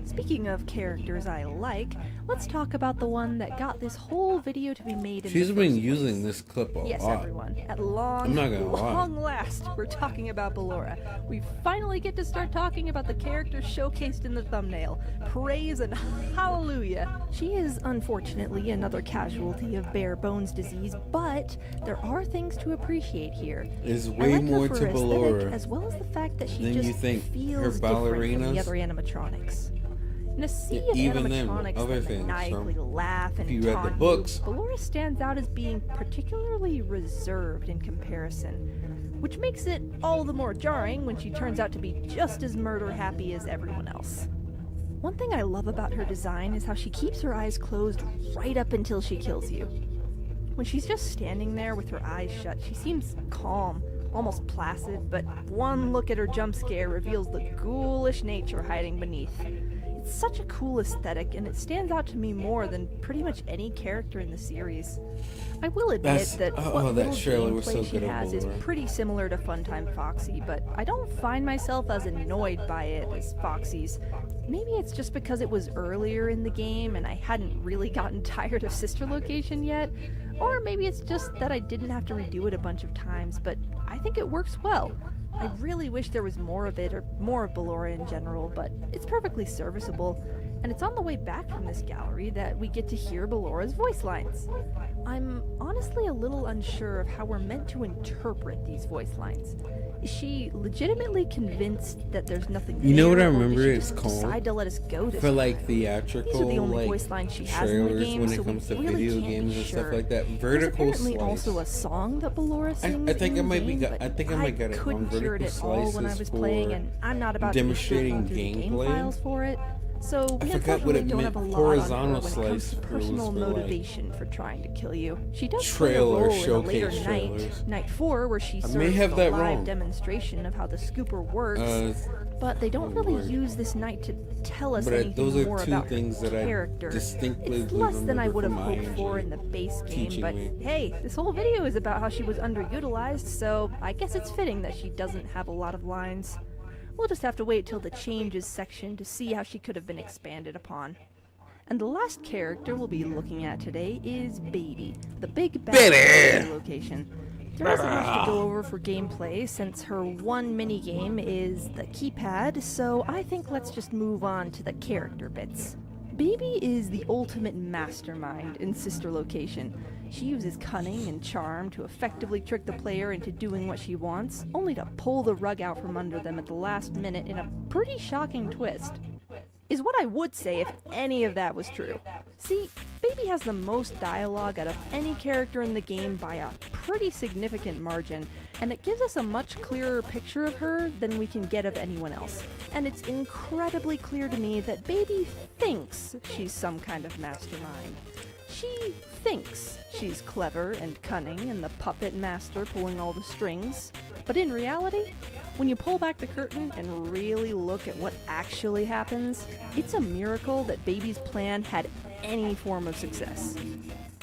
Speaking of characters I like, let's talk about the one that got this whole video to be made in She's the been first using place. this clip a Yes, lot. everyone. At long, I'm not gonna lie. long last, we're talking about Ballora. We finally get to start talking about the character showcased in the thumbnail. Praise and hallelujah. She is unfortunately another casualty of bare bones disease, but there are things to appreciate here. There's I way like more her to for aesthetic, Ballora as well as the fact that she than just you think. Her feels different from ballerinas, the other animatronics. In a sea of even them animatronics other that things, maniacally laugh and if you read the taunt books. you, Ballora stands out as being particularly reserved in comparison, which makes it all the more jarring when she turns out to be just as murder-happy as everyone else. One thing I love about her design is how she keeps her eyes closed right up until she kills you. When she's just standing there with her eyes shut, she seems calm, almost placid, but one look at her jump scare reveals the ghoulish nature hiding beneath. It's such a cool aesthetic, and it stands out to me more than pretty much any character in the series. I will admit that what that little trailer was gameplay so she good of has is Ballora. pretty similar to Funtime Foxy, but I don't find myself as annoyed by it as Foxy's. Maybe it's just because it was earlier in the game and I hadn't really gotten tired of Sister Location yet, or maybe it's just that I didn't have to redo it a bunch of times, but I think it works well. I really wish there was more of it, or more of Ballora in general, but it's perfectly serviceable, and it's on the way back from this gallery that we get to hear Ballora's voice lines. I'm honestly a little unsure of how we're meant to interpret these voice lines. Is she legitimately convinced that there's nothing You know what I there, or did remember she it's just called? decide to let us go this For like time? theatrical, These are the only like voice lines she has in the trailers game, when so it comes to we really video can't be games and sure. stuff like that. There's Vertical apparently slice. also a song that Ballora sings I think in I the might be game, got- but I think I might get it wrong. couldn't hear it Vertical at all when I slice was is playing, for and I'm not about to be demonstrating searching through the game gameplay. files for it. So we I forgot what unfortunately it don't meant. have a lot Horizontal on her when it comes slice to was personal for, like, motivation for trying to kill you. She does play a trailer role in a later showcase night, trailers. night 4, where she I serves may have the that live wrong. demonstration of how the scooper works. But they don't oh really Lord. use this night to tell us But anything those are more two about things her that I character. distinctly It's less than I remember would have from hoped for ING in the base game, teaching but me. hey, this whole video is about how she was underutilized, so I guess it's fitting that she doesn't have a lot of lines. We'll just have to wait till the changes section to see how she could have been expanded upon. And the last character we'll be looking at today is Baby, the big bad location. There isn't much to go over for gameplay since her one mini-game is the keypad, so I think let's just move on to the character bits. Baby is the ultimate mastermind in Sister Location. She uses cunning and charm to effectively trick the player into doing what she wants, only to pull the rug out from under them at the last minute in a pretty shocking twist. Is what I would say if any of that was true. See, Baby has the most dialogue out of any character in the game by a pretty significant margin, and it gives us a much clearer picture of her than we can get of anyone else. And it's incredibly clear to me that Baby thinks she's some kind of mastermind. She thinks she's clever and cunning and the puppet master pulling all the strings, but in reality, when you pull back the curtain and really look at what actually happens, it's a miracle that Baby's plan had any form of success.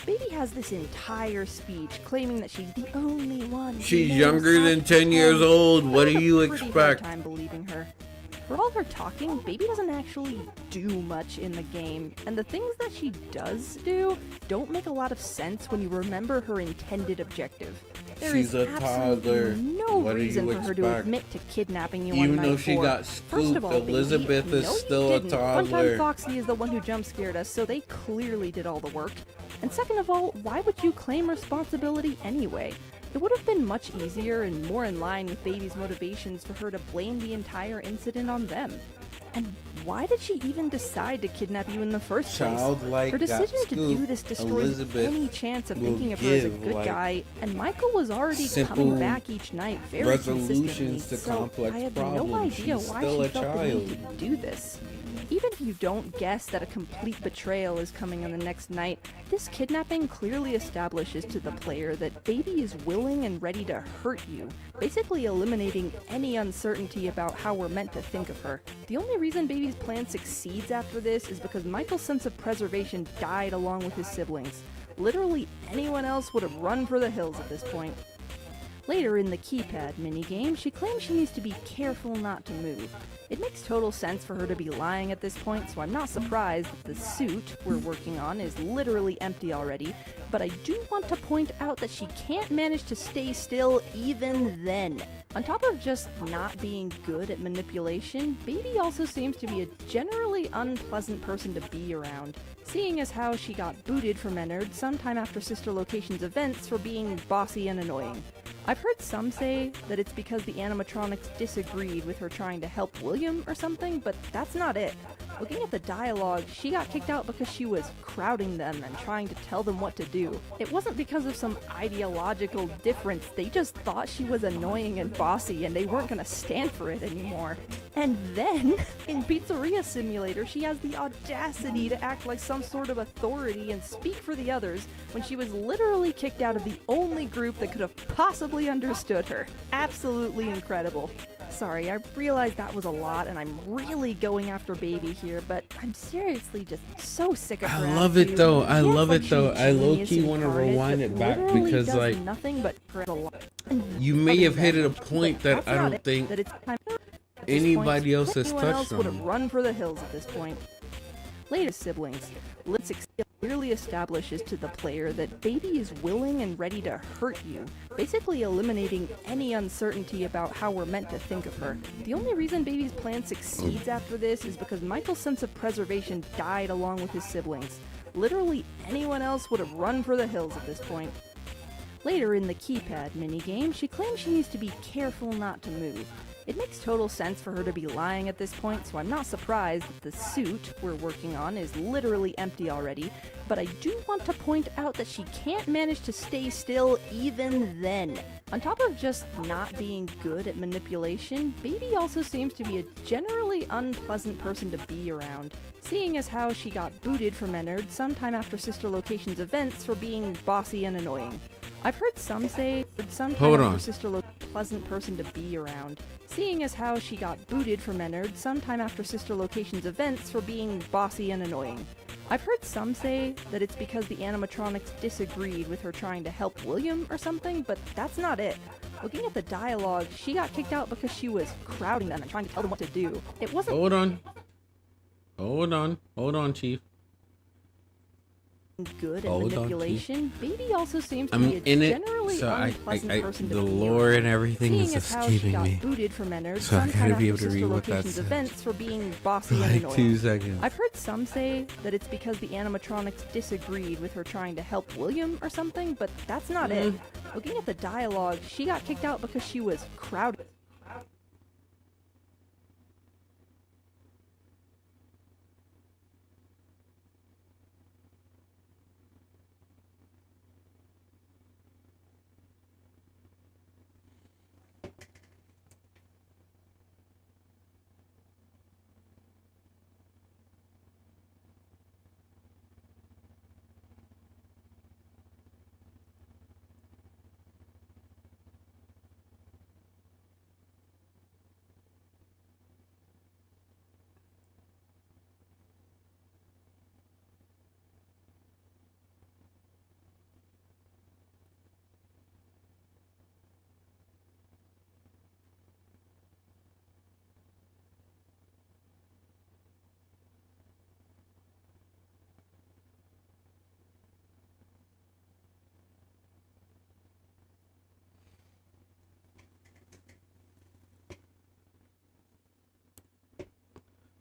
Baby has this entire speech claiming that she's the only one. who She's knows younger how than to 10 years play. old. What I do have you a pretty hard expect? time believing her. For all her talking, Baby doesn't actually do much in the game, and the things that she does do don't make a lot of sense when you remember her intended objective. There She's is a absolutely toddler. no What do reason you for her to expect? admit to kidnapping you Even on though night she 4. got First scooped, of all, Baby, Elizabeth is no, you still a didn't. toddler. Funtime Foxy is the one who jump scared us, so they clearly did all the work. And second of all, why would you claim responsibility anyway? It would have been much easier and more in line with Baby's motivations for her to blame the entire incident on them. And why did she even decide to kidnap you in the first place? Childlike Her got decision to do scooped. this destroys Elizabeth any chance of will thinking of her as a give, good like, guy, and Michael was already simple coming back each night very consistently, resolutions to so complex I have problems. no idea She's why still she a felt the need child. to do this. Even if you don't guess that a complete betrayal is coming on the next night, this kidnapping clearly establishes to the player that Baby is willing and ready to hurt you, basically eliminating any uncertainty about how we're meant to think of her. The only reason Baby's plan succeeds after this is because Michael's sense of preservation died along with his siblings. Literally anyone else would have run for the hills at this point. Later in the keypad minigame, she claims she needs to be careful not to move. It makes total sense for her to be lying at this point, so I'm not surprised that the suit we're working on is literally empty already, but I do want to point out that she can't manage to stay still even then. On top of just not being good at manipulation, Baby also seems to be a generally unpleasant person to be around, seeing as how she got booted from Ennard sometime after Sister Location's events for being bossy and annoying. I've heard some say that it's because the animatronics disagreed with her trying to help William or something, but that's not it. Looking at the dialogue, she got kicked out because she was crowding them and trying to tell them what to do. It wasn't because of some ideological difference, they just thought she was annoying and bossy and they weren't gonna stand for it anymore. And then, in Pizzeria Simulator, she has the audacity to act like some sort of authority and speak for the others when she was literally kicked out of the only group that could have possibly understood her. Absolutely incredible. Sorry, I realize that was a lot and I'm really going after Baby here, but I'm seriously just so sick of her I love it attitude. though. I She acts love like it though. she's I genius low-key want to incarnate rewind that it back literally because does like nothing but a lot. you may have hit at a point that That's I not don't it, think that it's time at this anybody point, else has anyone touched else would have on. run for the hills at this point. Later siblings, Litz clearly establishes to the player that Baby is willing and ready to hurt you, basically eliminating any uncertainty about how we're meant to think of her. The only reason Baby's plan succeeds after this is because Michael's sense of preservation died along with his siblings. Literally anyone else would have run for the hills at this point. Later in the keypad minigame, she claims she needs to be careful not to move. It makes total sense for her to be lying at this point, so I'm not surprised that the suit we're working on is literally empty already, but I do want to point out that she can't manage to stay still even then. On top of just not being good at manipulation, Baby also seems to be a generally unpleasant person to be around, seeing as how she got booted from Ennard sometime after Sister Location's events for being bossy and annoying. I've heard some say that sometime Hold after on. Sister pleasant person to be around, seeing as how she got booted from Ennard sometime after Sister Location's events for being bossy and annoying. I've heard some say that it's because the animatronics disagreed with her trying to help William or something, but that's not it. Looking at the dialogue, she got kicked out because she was crowding them and trying to tell them what to do. It wasn't Hold on. Hold on, Chief. good at Hold on, manipulation. Baby also seems to I'm be a in it, generally so unpleasant person to the be lore around. and everything Seeing is as how she escaping got me. booted from Ennard So I sometime gotta be able after to Sister read what that Location's says. events for being bossy and Like annoying. 2 seconds. I've heard some say that it's because the animatronics disagreed with her trying to help William or something, but that's not it. Looking at the dialogue, she got kicked out because she was crowded.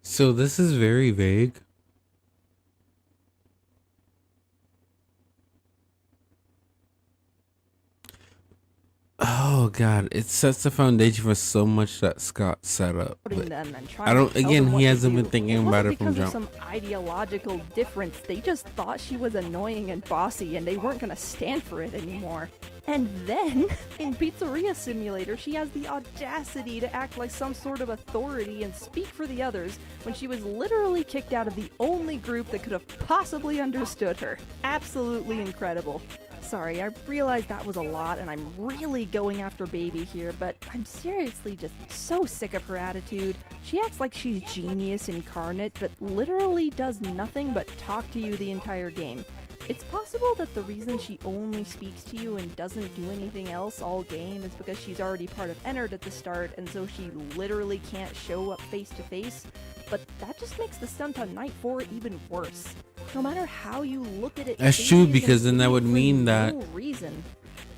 So this is very vague. Oh, Oh God, it sets the foundation for so much that Scott set up. But them and trying I don't. to tell Again, them what he to hasn't do. been thinking It about wasn't it from because jump. of some ideological difference. They just thought she was annoying and bossy, and they weren't gonna stand for it anymore. And then, in Pizzeria Simulator, she has the audacity to act like some sort of authority and speak for the others when she was literally kicked out of the only group that could have possibly understood her. Absolutely incredible. Sorry, I realize that was a lot and I'm really going after Baby here, but I'm seriously just so sick of her attitude. She acts like she's genius incarnate, but literally does nothing but talk to you the entire game. It's possible that the reason she only speaks to you and doesn't do anything else all game is because she's already part of Ennard at the start, and so she literally can't show up face to face, but that just makes the stunt on Night 4 even worse. No matter how you look at it, That's Baby true, is because then that would for mean that no reason.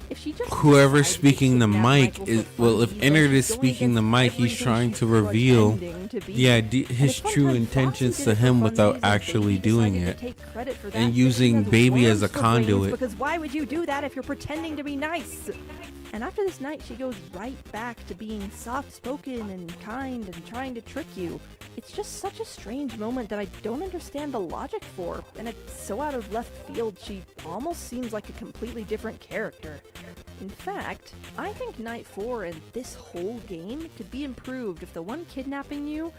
If she just whoever's decided to speaking the kidnap mic Michael is for well. fun, If he's Ennard like is going speaking the against mic, he's everything trying she's to reveal, pretending to be. his And true fun intentions Foxy to did it for him fun without reasons, actually Baby doing decided it, to take credit for that and because using she has Baby as words a for brains, conduit. Because why would you do that if you're pretending to be nice? And after this night, she goes right back to being soft-spoken and kind and trying to trick you. It's just such a strange moment that I don't understand the logic for, and it's so out of left field she almost seems like a completely different character. In fact, I think Night 4 and this whole game could be improved if the one kidnapping you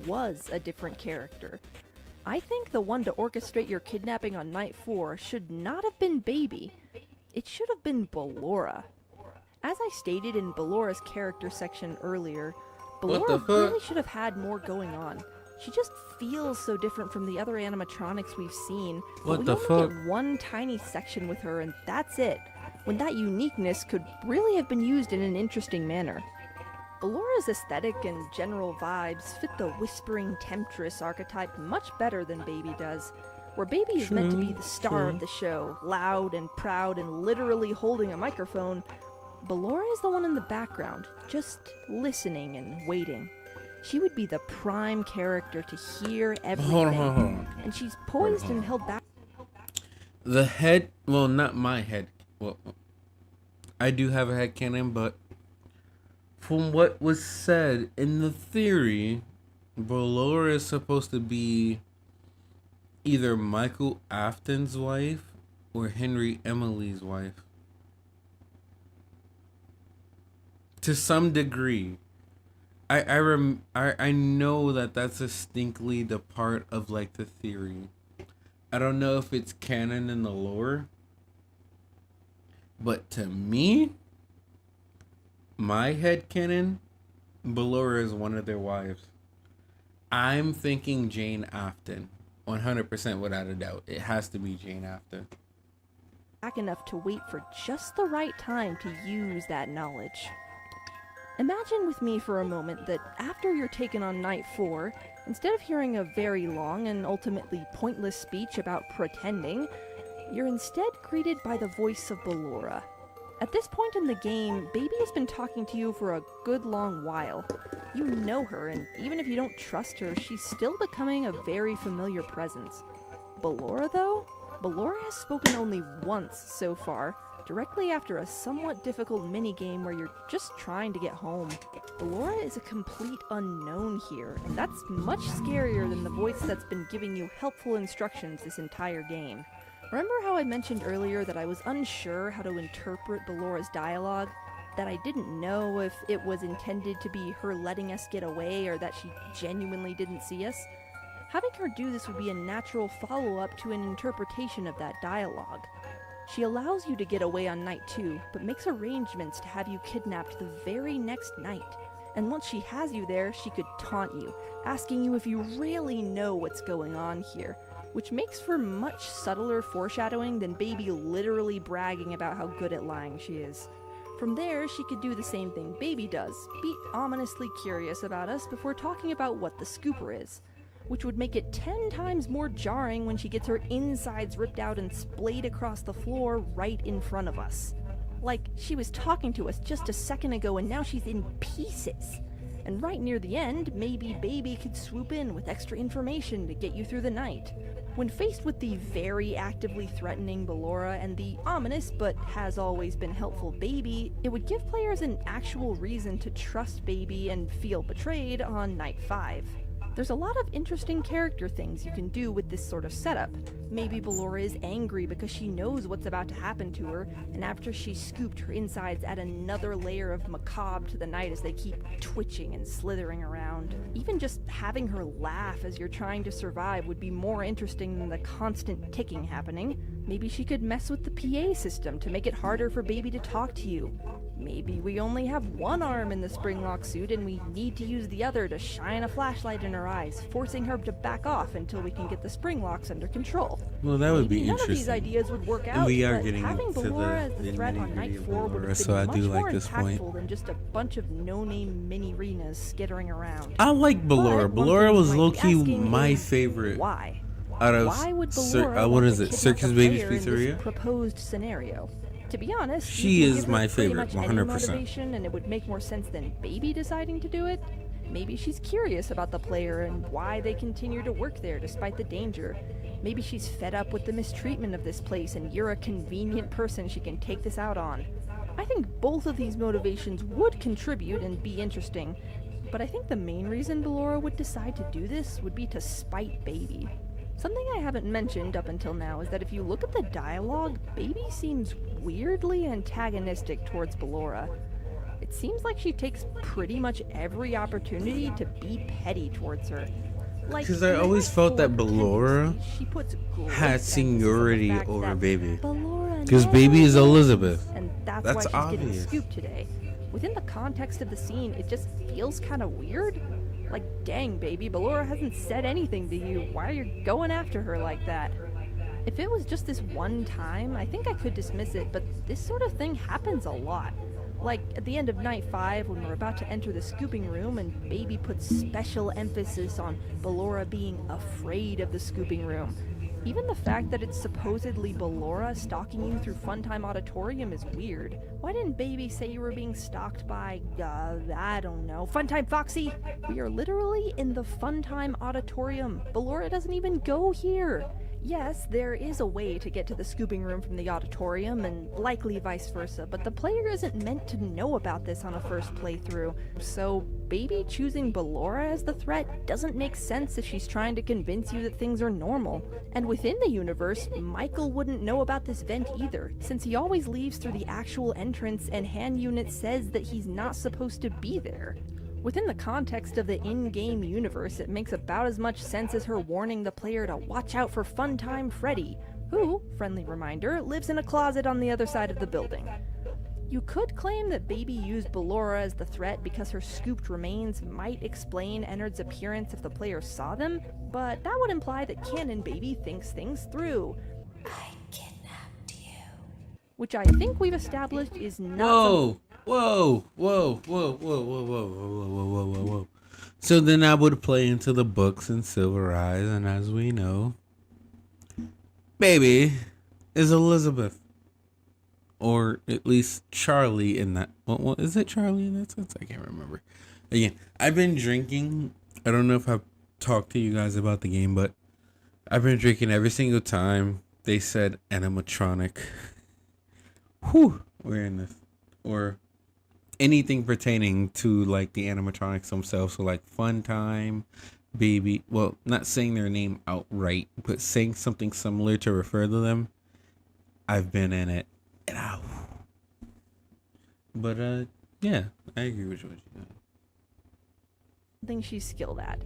was a different character. I think the one to orchestrate your kidnapping on Night 4 should not have been Baby. It should have been Ballora. As I stated in Ballora's character section earlier, What the Ballora fuck? really should have had more going on. She just feels so different from the other animatronics we've seen. but What we the only fuck? get one tiny section with her and that's it, when that uniqueness could really have been used in an interesting manner. Ballora's aesthetic and general vibes fit the whispering temptress archetype much better than Baby does. Where Baby is meant to be the star of the show, loud and proud and literally holding a microphone, Ballora is the one in the background, just listening and waiting. She would be the prime character to hear everything, Hold on. and she's poised and held back. The head, well, not my head. Well, I do have a head cannon, but from what was said in the theory, Ballora is supposed to be either Michael Afton's wife or Henry Emily's wife. To some degree. I know that that's distinctly the part of like the theory. I don't know if it's canon in the lore, but to me, my headcanon, Ballora is one of their wives. I'm thinking Jane Afton, 100% without a doubt. It has to be Jane Afton. Back enough to wait for just the right time to use that knowledge. Imagine with me for a moment that after you're taken on Night 4, instead of hearing a very long and ultimately pointless speech about pretending, you're instead greeted by the voice of Ballora. At this point in the game, Baby has been talking to you for a good long while. You know her, and even if you don't trust her, she's still becoming a very familiar presence. Ballora, though? Ballora has spoken only once so far, directly after a somewhat difficult minigame where you're just trying to get home. Ballora is a complete unknown here, and that's much scarier than the voice that's been giving you helpful instructions this entire game. Remember how I mentioned earlier that I was unsure how to interpret Ballora's dialogue? That I didn't know if it was intended to be her letting us get away or that she genuinely didn't see us? Having her do this would be a natural follow-up to an interpretation of that dialogue. She allows you to get away on Night 2, but makes arrangements to have you kidnapped the very next night. And once she has you there, she could taunt you, asking you if you really know what's going on here, which makes for much subtler foreshadowing than Baby literally bragging about how good at lying she is. From there, she could do the same thing Baby does, be ominously curious about us before talking about what the scooper is, which would make it 10 times more jarring when she gets her insides ripped out and splayed across the floor right in front of us. Like, she was talking to us just a second ago and now she's in pieces. And right near the end, maybe Baby could swoop in with extra information to get you through the night. When faced with the very actively threatening Ballora and the ominous but has always been helpful Baby, it would give players an actual reason to trust Baby and feel betrayed on night 5. There's a lot of interesting character things you can do with this sort of setup. Maybe Ballora is angry because she knows what's about to happen to her, and after she's scooped, her insides add another layer of macabre to the night as they keep twitching and slithering around. Even just having her laugh as you're trying to survive would be more interesting than the constant ticking happening. Maybe she could mess with the PA system to make it harder for Baby to talk to you. Maybe we only have one arm in the Springlock suit and we need to use the other to shine a flashlight in her eyes, forcing her to back off until we can get the Springlocks under control. Well, that would be Maybe none interesting. of these ideas would work And out, we are but getting having into Ballora as the threat on nitty-gritty night of 4 would Ballora, have been so I much do like more this point. impactful than just a bunch of no-name mini-arenas skittering around. I like Ballora. But one Ballora thing was you might be low-key asking my is, favorite Why? out of Why would Ballora what want is to it? kidnap Circus the Baby's player in this Pizzeria? proposed scenario? To be honest, She you can is give her my pretty favorite, much any 100%. motivation, and it would make more sense than Baby deciding to do it. Maybe she's curious about the player and why they continue to work there despite the danger. Maybe she's fed up with the mistreatment of this place and you're a convenient person she can take this out on. I think both of these motivations would contribute and be interesting, but I think the main reason Ballora would decide to do this would be to spite Baby. Something I haven't mentioned up until now is that if you look at the dialogue, Baby seems weirdly antagonistic towards Ballora. It seems like she takes pretty much every opportunity to be petty towards her. Like, 'Cause I in always her felt that forward Ballora tendencies, she puts great had emphasis on the seniority fact over that Baby. Ballora 'Cause never Baby is wins, Elizabeth. and that's That's why she's obvious. getting scooped today. Within the context of the scene, it just feels kind of weird. Like, dang, Baby, Ballora hasn't said anything to you. Why are you going after her like that? If it was just this one time, I think I could dismiss it, but this sort of thing happens a lot. Like, at the end of night 5, when we're about to enter the scooping room, and Baby puts special emphasis on Ballora being afraid of the scooping room. Even the fact that it's supposedly Ballora stalking you through Funtime Auditorium is weird. Why didn't Baby say you were being stalked by, I don't know, Funtime Foxy? We are literally in the Funtime Auditorium. Ballora doesn't even go here. Yes, there is a way to get to the scooping room from the auditorium, and likely vice versa, but the player isn't meant to know about this on a first playthrough. So, Baby choosing Ballora as the threat doesn't make sense if she's trying to convince you that things are normal. And within the universe, Michael wouldn't know about this vent either, since he always leaves through the actual entrance and hand unit says that he's not supposed to be there. Within the context of the in-game universe, it makes about as much sense as her warning the player to watch out for Funtime Freddy, who, friendly reminder, lives in a closet on the other side of the building. You could claim that Baby used Ballora as the threat because her scooped remains might explain Ennard's appearance if the player saw them, but that would imply that Canon Baby thinks things through, I kidnapped you. which I think we've established is not Whoa, whoa, whoa, whoa, whoa, whoa, whoa, whoa, whoa, whoa, whoa, whoa. So then I would play into the books and Silver Eyes, and as we know, Baby is Elizabeth. Or at least Charlie in that. What is it, Charlie in that sense? I can't remember. Again, I've been drinking. I don't know if I've talked to you guys about the game, but I've been drinking every single time they said animatronic. Whew, we're in this. Or anything pertaining to like the animatronics themselves. So like Funtime, Baby. Well, not saying their name outright, but saying something similar to refer to them. I've been in it. And but yeah, I agree with what you said. something she's skilled at.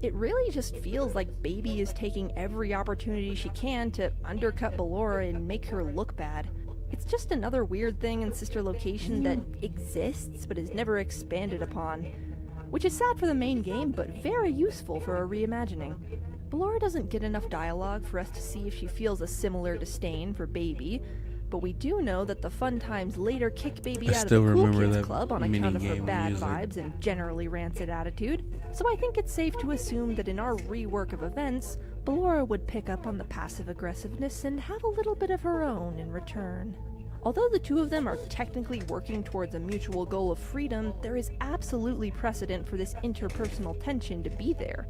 It really just feels like Baby is taking every opportunity she can to undercut Ballora and make her look bad. It's just another weird thing in Sister Location that exists but is never expanded upon, which is sad for the main game but very useful for a reimagining. Ballora doesn't get enough dialogue for us to see if she feels a similar disdain for Baby, but we do know that the Funtimes later kick Baby I out of still the Cool remember Kids that Club on account of her minigame bad music. vibes and generally rancid attitude, so I think it's safe to assume that in our rework of events, Ballora would pick up on the passive aggressiveness and have a little bit of her own in return. Although the two of them are technically working towards a mutual goal of freedom, there is absolutely precedent for this interpersonal tension to be there.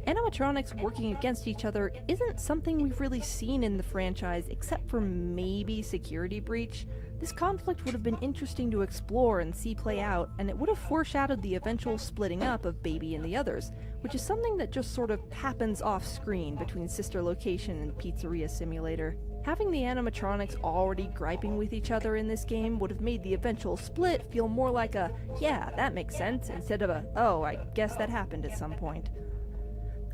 Animatronics working against each other isn't something we've really seen in the franchise except for maybe Security Breach. This conflict would have been interesting to explore and see play out, and it would have foreshadowed the eventual splitting up of Baby and the others, which is something that just sort of happens off screen between Sister Location and Pizzeria Simulator. Having the animatronics already griping with each other in this game would have made the eventual split feel more like a, yeah, that makes sense, instead of a, oh, I guess that happened at some point.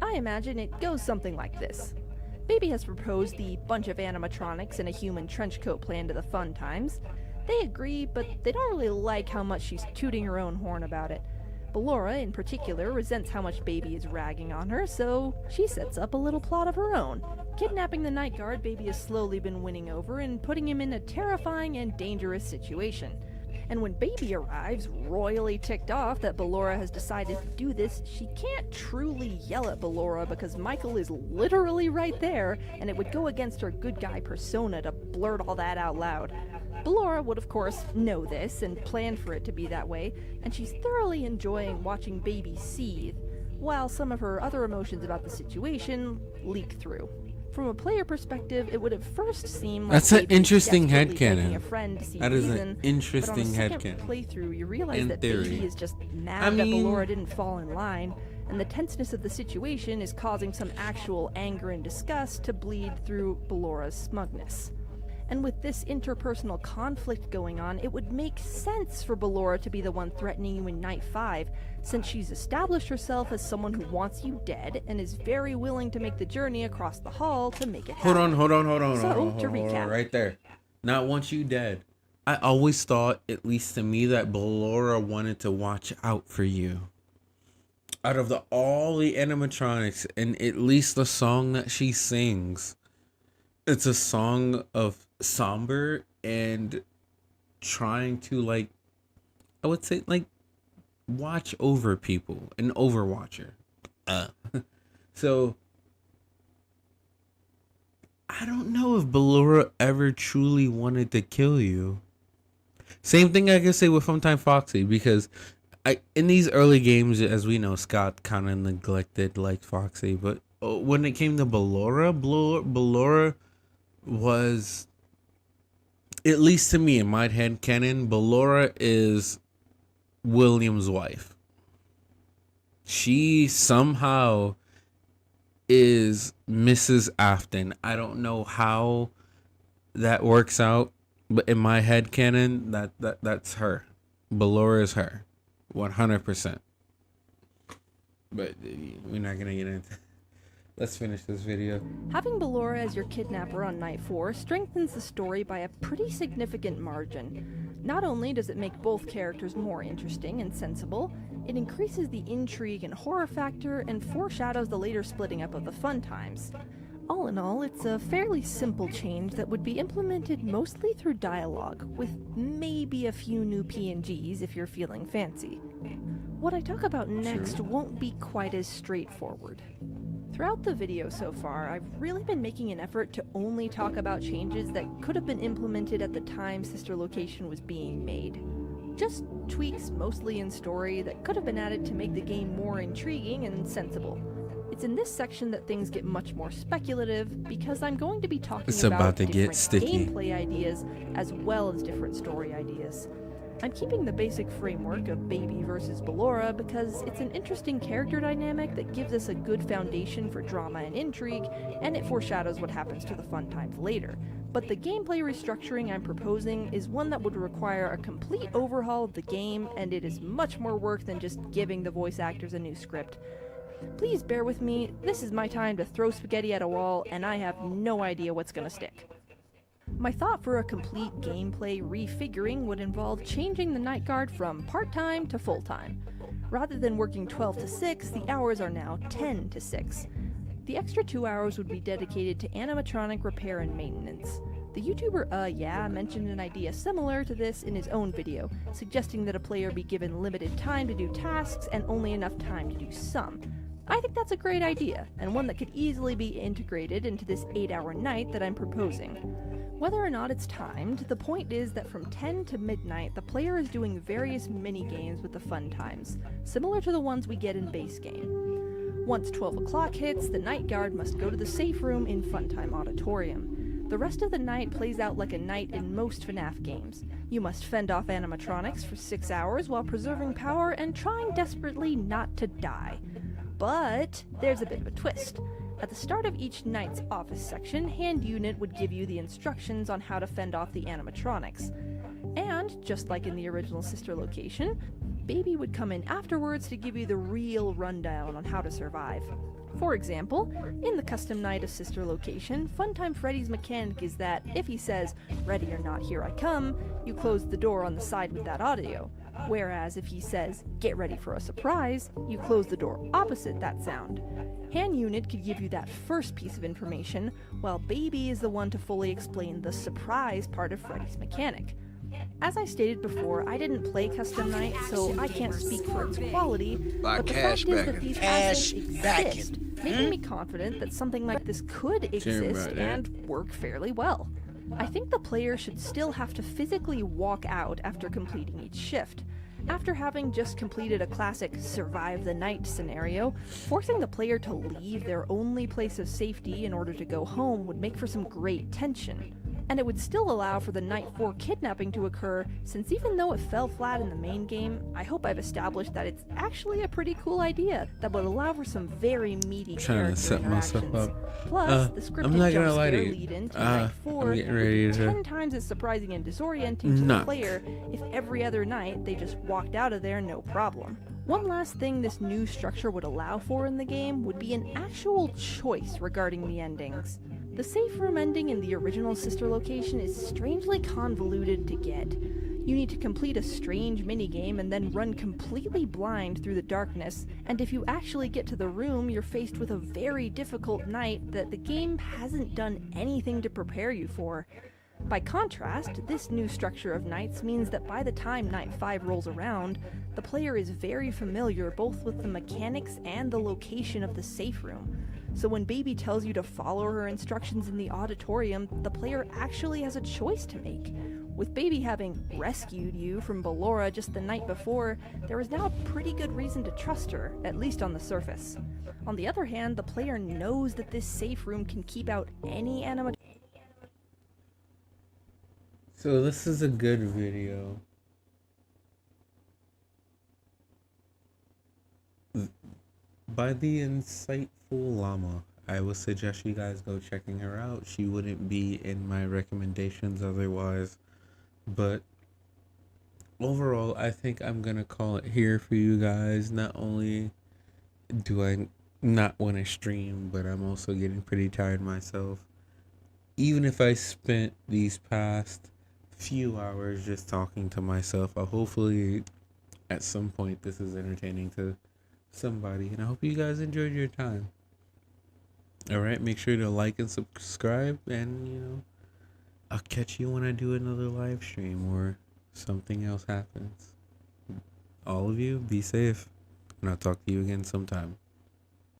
I imagine it goes something like this. Baby has proposed the bunch of animatronics in a human trench coat plan to the Fun Times. They agree, but they don't really like how much she's tooting her own horn about it. Ballora, in particular, resents how much Baby is ragging on her, so she sets up a little plot of her own, kidnapping the night guard Baby has slowly been winning over and putting him in a terrifying and dangerous situation. And when Baby arrives, royally ticked off that Ballora has decided to do this, she can't truly yell at Ballora because Michael is literally right there, and it would go against her good guy persona to blurt all that out loud. Ballora would of course know this and plan for it to be that way, and she's thoroughly enjoying watching Baby seethe, while some of her other emotions about the situation leak through. From a player perspective, it would have first seemed like That's an Baby interesting desperately begging headcanon. a friend to see That is an reason, interesting but on a second headcanon. playthrough, you realize In that theory. Baby is just mad I that mean- Ballora didn't fall in line, and the tenseness of the situation is causing some actual anger and disgust to bleed through Ballora's smugness. And with this interpersonal conflict going on, it would make sense for Ballora to be the one threatening you in Night 5, since she's established herself as someone who wants you dead and is very willing to make the journey across the hall to make it happen. Hold on, So, to recap. right there. Not once you dead. I always thought, at least to me, that Ballora wanted to watch out for you. Out of all the animatronics, and at least the song that she sings, it's a song of somber and trying to, like, I would say, like, watch over people, an overwatcher. So I don't know if Ballora ever truly wanted to kill you. Same thing I can say with Funtime Foxy, because in these early games, as we know, Scott kind of neglected like Foxy, but when it came to Ballora was, at least to me in my head canon, Ballora is William's wife. She somehow is Mrs. Afton. I don't know how that works out, but in my head canon, that's her. Ballora is her, 100%. But we're not gonna get into. Let's finish this video. Having Ballora as your kidnapper on Night 4 strengthens the story by a pretty significant margin. Not only does it make both characters more interesting and sensible, it increases the intrigue and horror factor and foreshadows the later splitting up of the Fun Times. All in all, it's a fairly simple change that would be implemented mostly through dialogue, with maybe a few new PNGs if you're feeling fancy. What I talk about next won't be quite as straightforward. Throughout the video so far, I've really been making an effort to only talk about changes that could have been implemented at the time Sister Location was being made. Just tweaks mostly in story that could have been added to make the game more intriguing and sensible. It's in this section that things get much more speculative, because I'm going to be talking It's about to get different sticky. gameplay ideas as well as different story ideas. I'm keeping the basic framework of Baby versus Ballora because it's an interesting character dynamic that gives us a good foundation for drama and intrigue, and it foreshadows what happens to the Fun Times later. But the gameplay restructuring I'm proposing is one that would require a complete overhaul of the game, and it is much more work than just giving the voice actors a new script. Please bear with me, this is my time to throw spaghetti at a wall, and I have no idea what's gonna stick. My thought for a complete gameplay refiguring would involve changing the night guard from part-time to full-time. Rather than working 12 to 6, the hours are now 10 to 6. The extra 2 hours would be dedicated to animatronic repair and maintenance. The YouTuber Yeah mentioned an idea similar to this in his own video, suggesting that a player be given limited time to do tasks and only enough time to do some. I think that's a great idea, and one that could easily be integrated into this 8-hour night that I'm proposing. Whether or not it's timed, the point is that from 10 to midnight, the player is doing various mini-games with the fun times, similar to the ones we get in base game. Once 12 o'clock hits, the night guard must go to the safe room in Funtime Auditorium. The rest of the night plays out like a night in most FNAF games. You must fend off animatronics for 6 hours while preserving power and trying desperately not to die. But there's a bit of a twist. At the start of each night's office section, Hand Unit would give you the instructions on how to fend off the animatronics. And, just like in the original Sister location, Baby would come in afterwards to give you the real rundown on how to survive. For example, in the custom night of Sister location, Funtime Freddy's mechanic is that if he says, "Ready or not, here I come," you close the door on the side with that audio. Whereas if he says, "Get ready for a surprise," you close the door opposite that sound. Hand Unit could give you that first piece of information, while Baby is the one to fully explain the surprise part of Freddy's mechanic. As I stated before, I didn't play Custom Night, so I can't speak for its quality, but the fact is that these assets exist, making me confident that something like this could exist and work fairly well. I think the player should still have to physically walk out after completing each shift. After having just completed a classic survive the night scenario, forcing the player to leave their only place of safety in order to go home would make for some great tension. And it would still allow for the Night 4 kidnapping to occur, since even though it fell flat in the main game, I hope I've established that it's actually a pretty cool idea that would allow for some very meaty Trying to character set myself interactions. up. Plus, the scripted I'm not gonna jump lie to scare you. lead into Night 4 I'm getting would ready be to 10 times as surprising and disorienting to the knock. player if every other night they just walked out of there no problem. One last thing this new structure would allow for in the game would be an actual choice regarding the endings. The safe room ending in the original Sister location is strangely convoluted to get. You need to complete a strange minigame and then run completely blind through the darkness, and if you actually get to the room, you're faced with a very difficult night that the game hasn't done anything to prepare you for. By contrast, this new structure of nights means that by the time Night 5 rolls around, the player is very familiar both with the mechanics and the location of the safe room. So when Baby tells you to follow her instructions in the auditorium, the player actually has a choice to make. With Baby having rescued you from Ballora just the night before, there is now a pretty good reason to trust her, at least on the surface. On the other hand, the player knows that this safe room can keep out any animatronic. So this is a good video. By the insightful llama. I would suggest you guys go checking her out. She wouldn't be in my recommendations otherwise. But overall, I think I'm gonna call it here for you guys. Not only do I not want to stream, but I'm also getting pretty tired myself. Even if I spent these past few hours just talking to myself, hopefully at some point this is entertaining to somebody, and I hope you guys enjoyed your time. All right, make sure to like and subscribe, and I'll catch you when I do another live stream or something else happens. All of you, be safe, and I'll talk to you again sometime.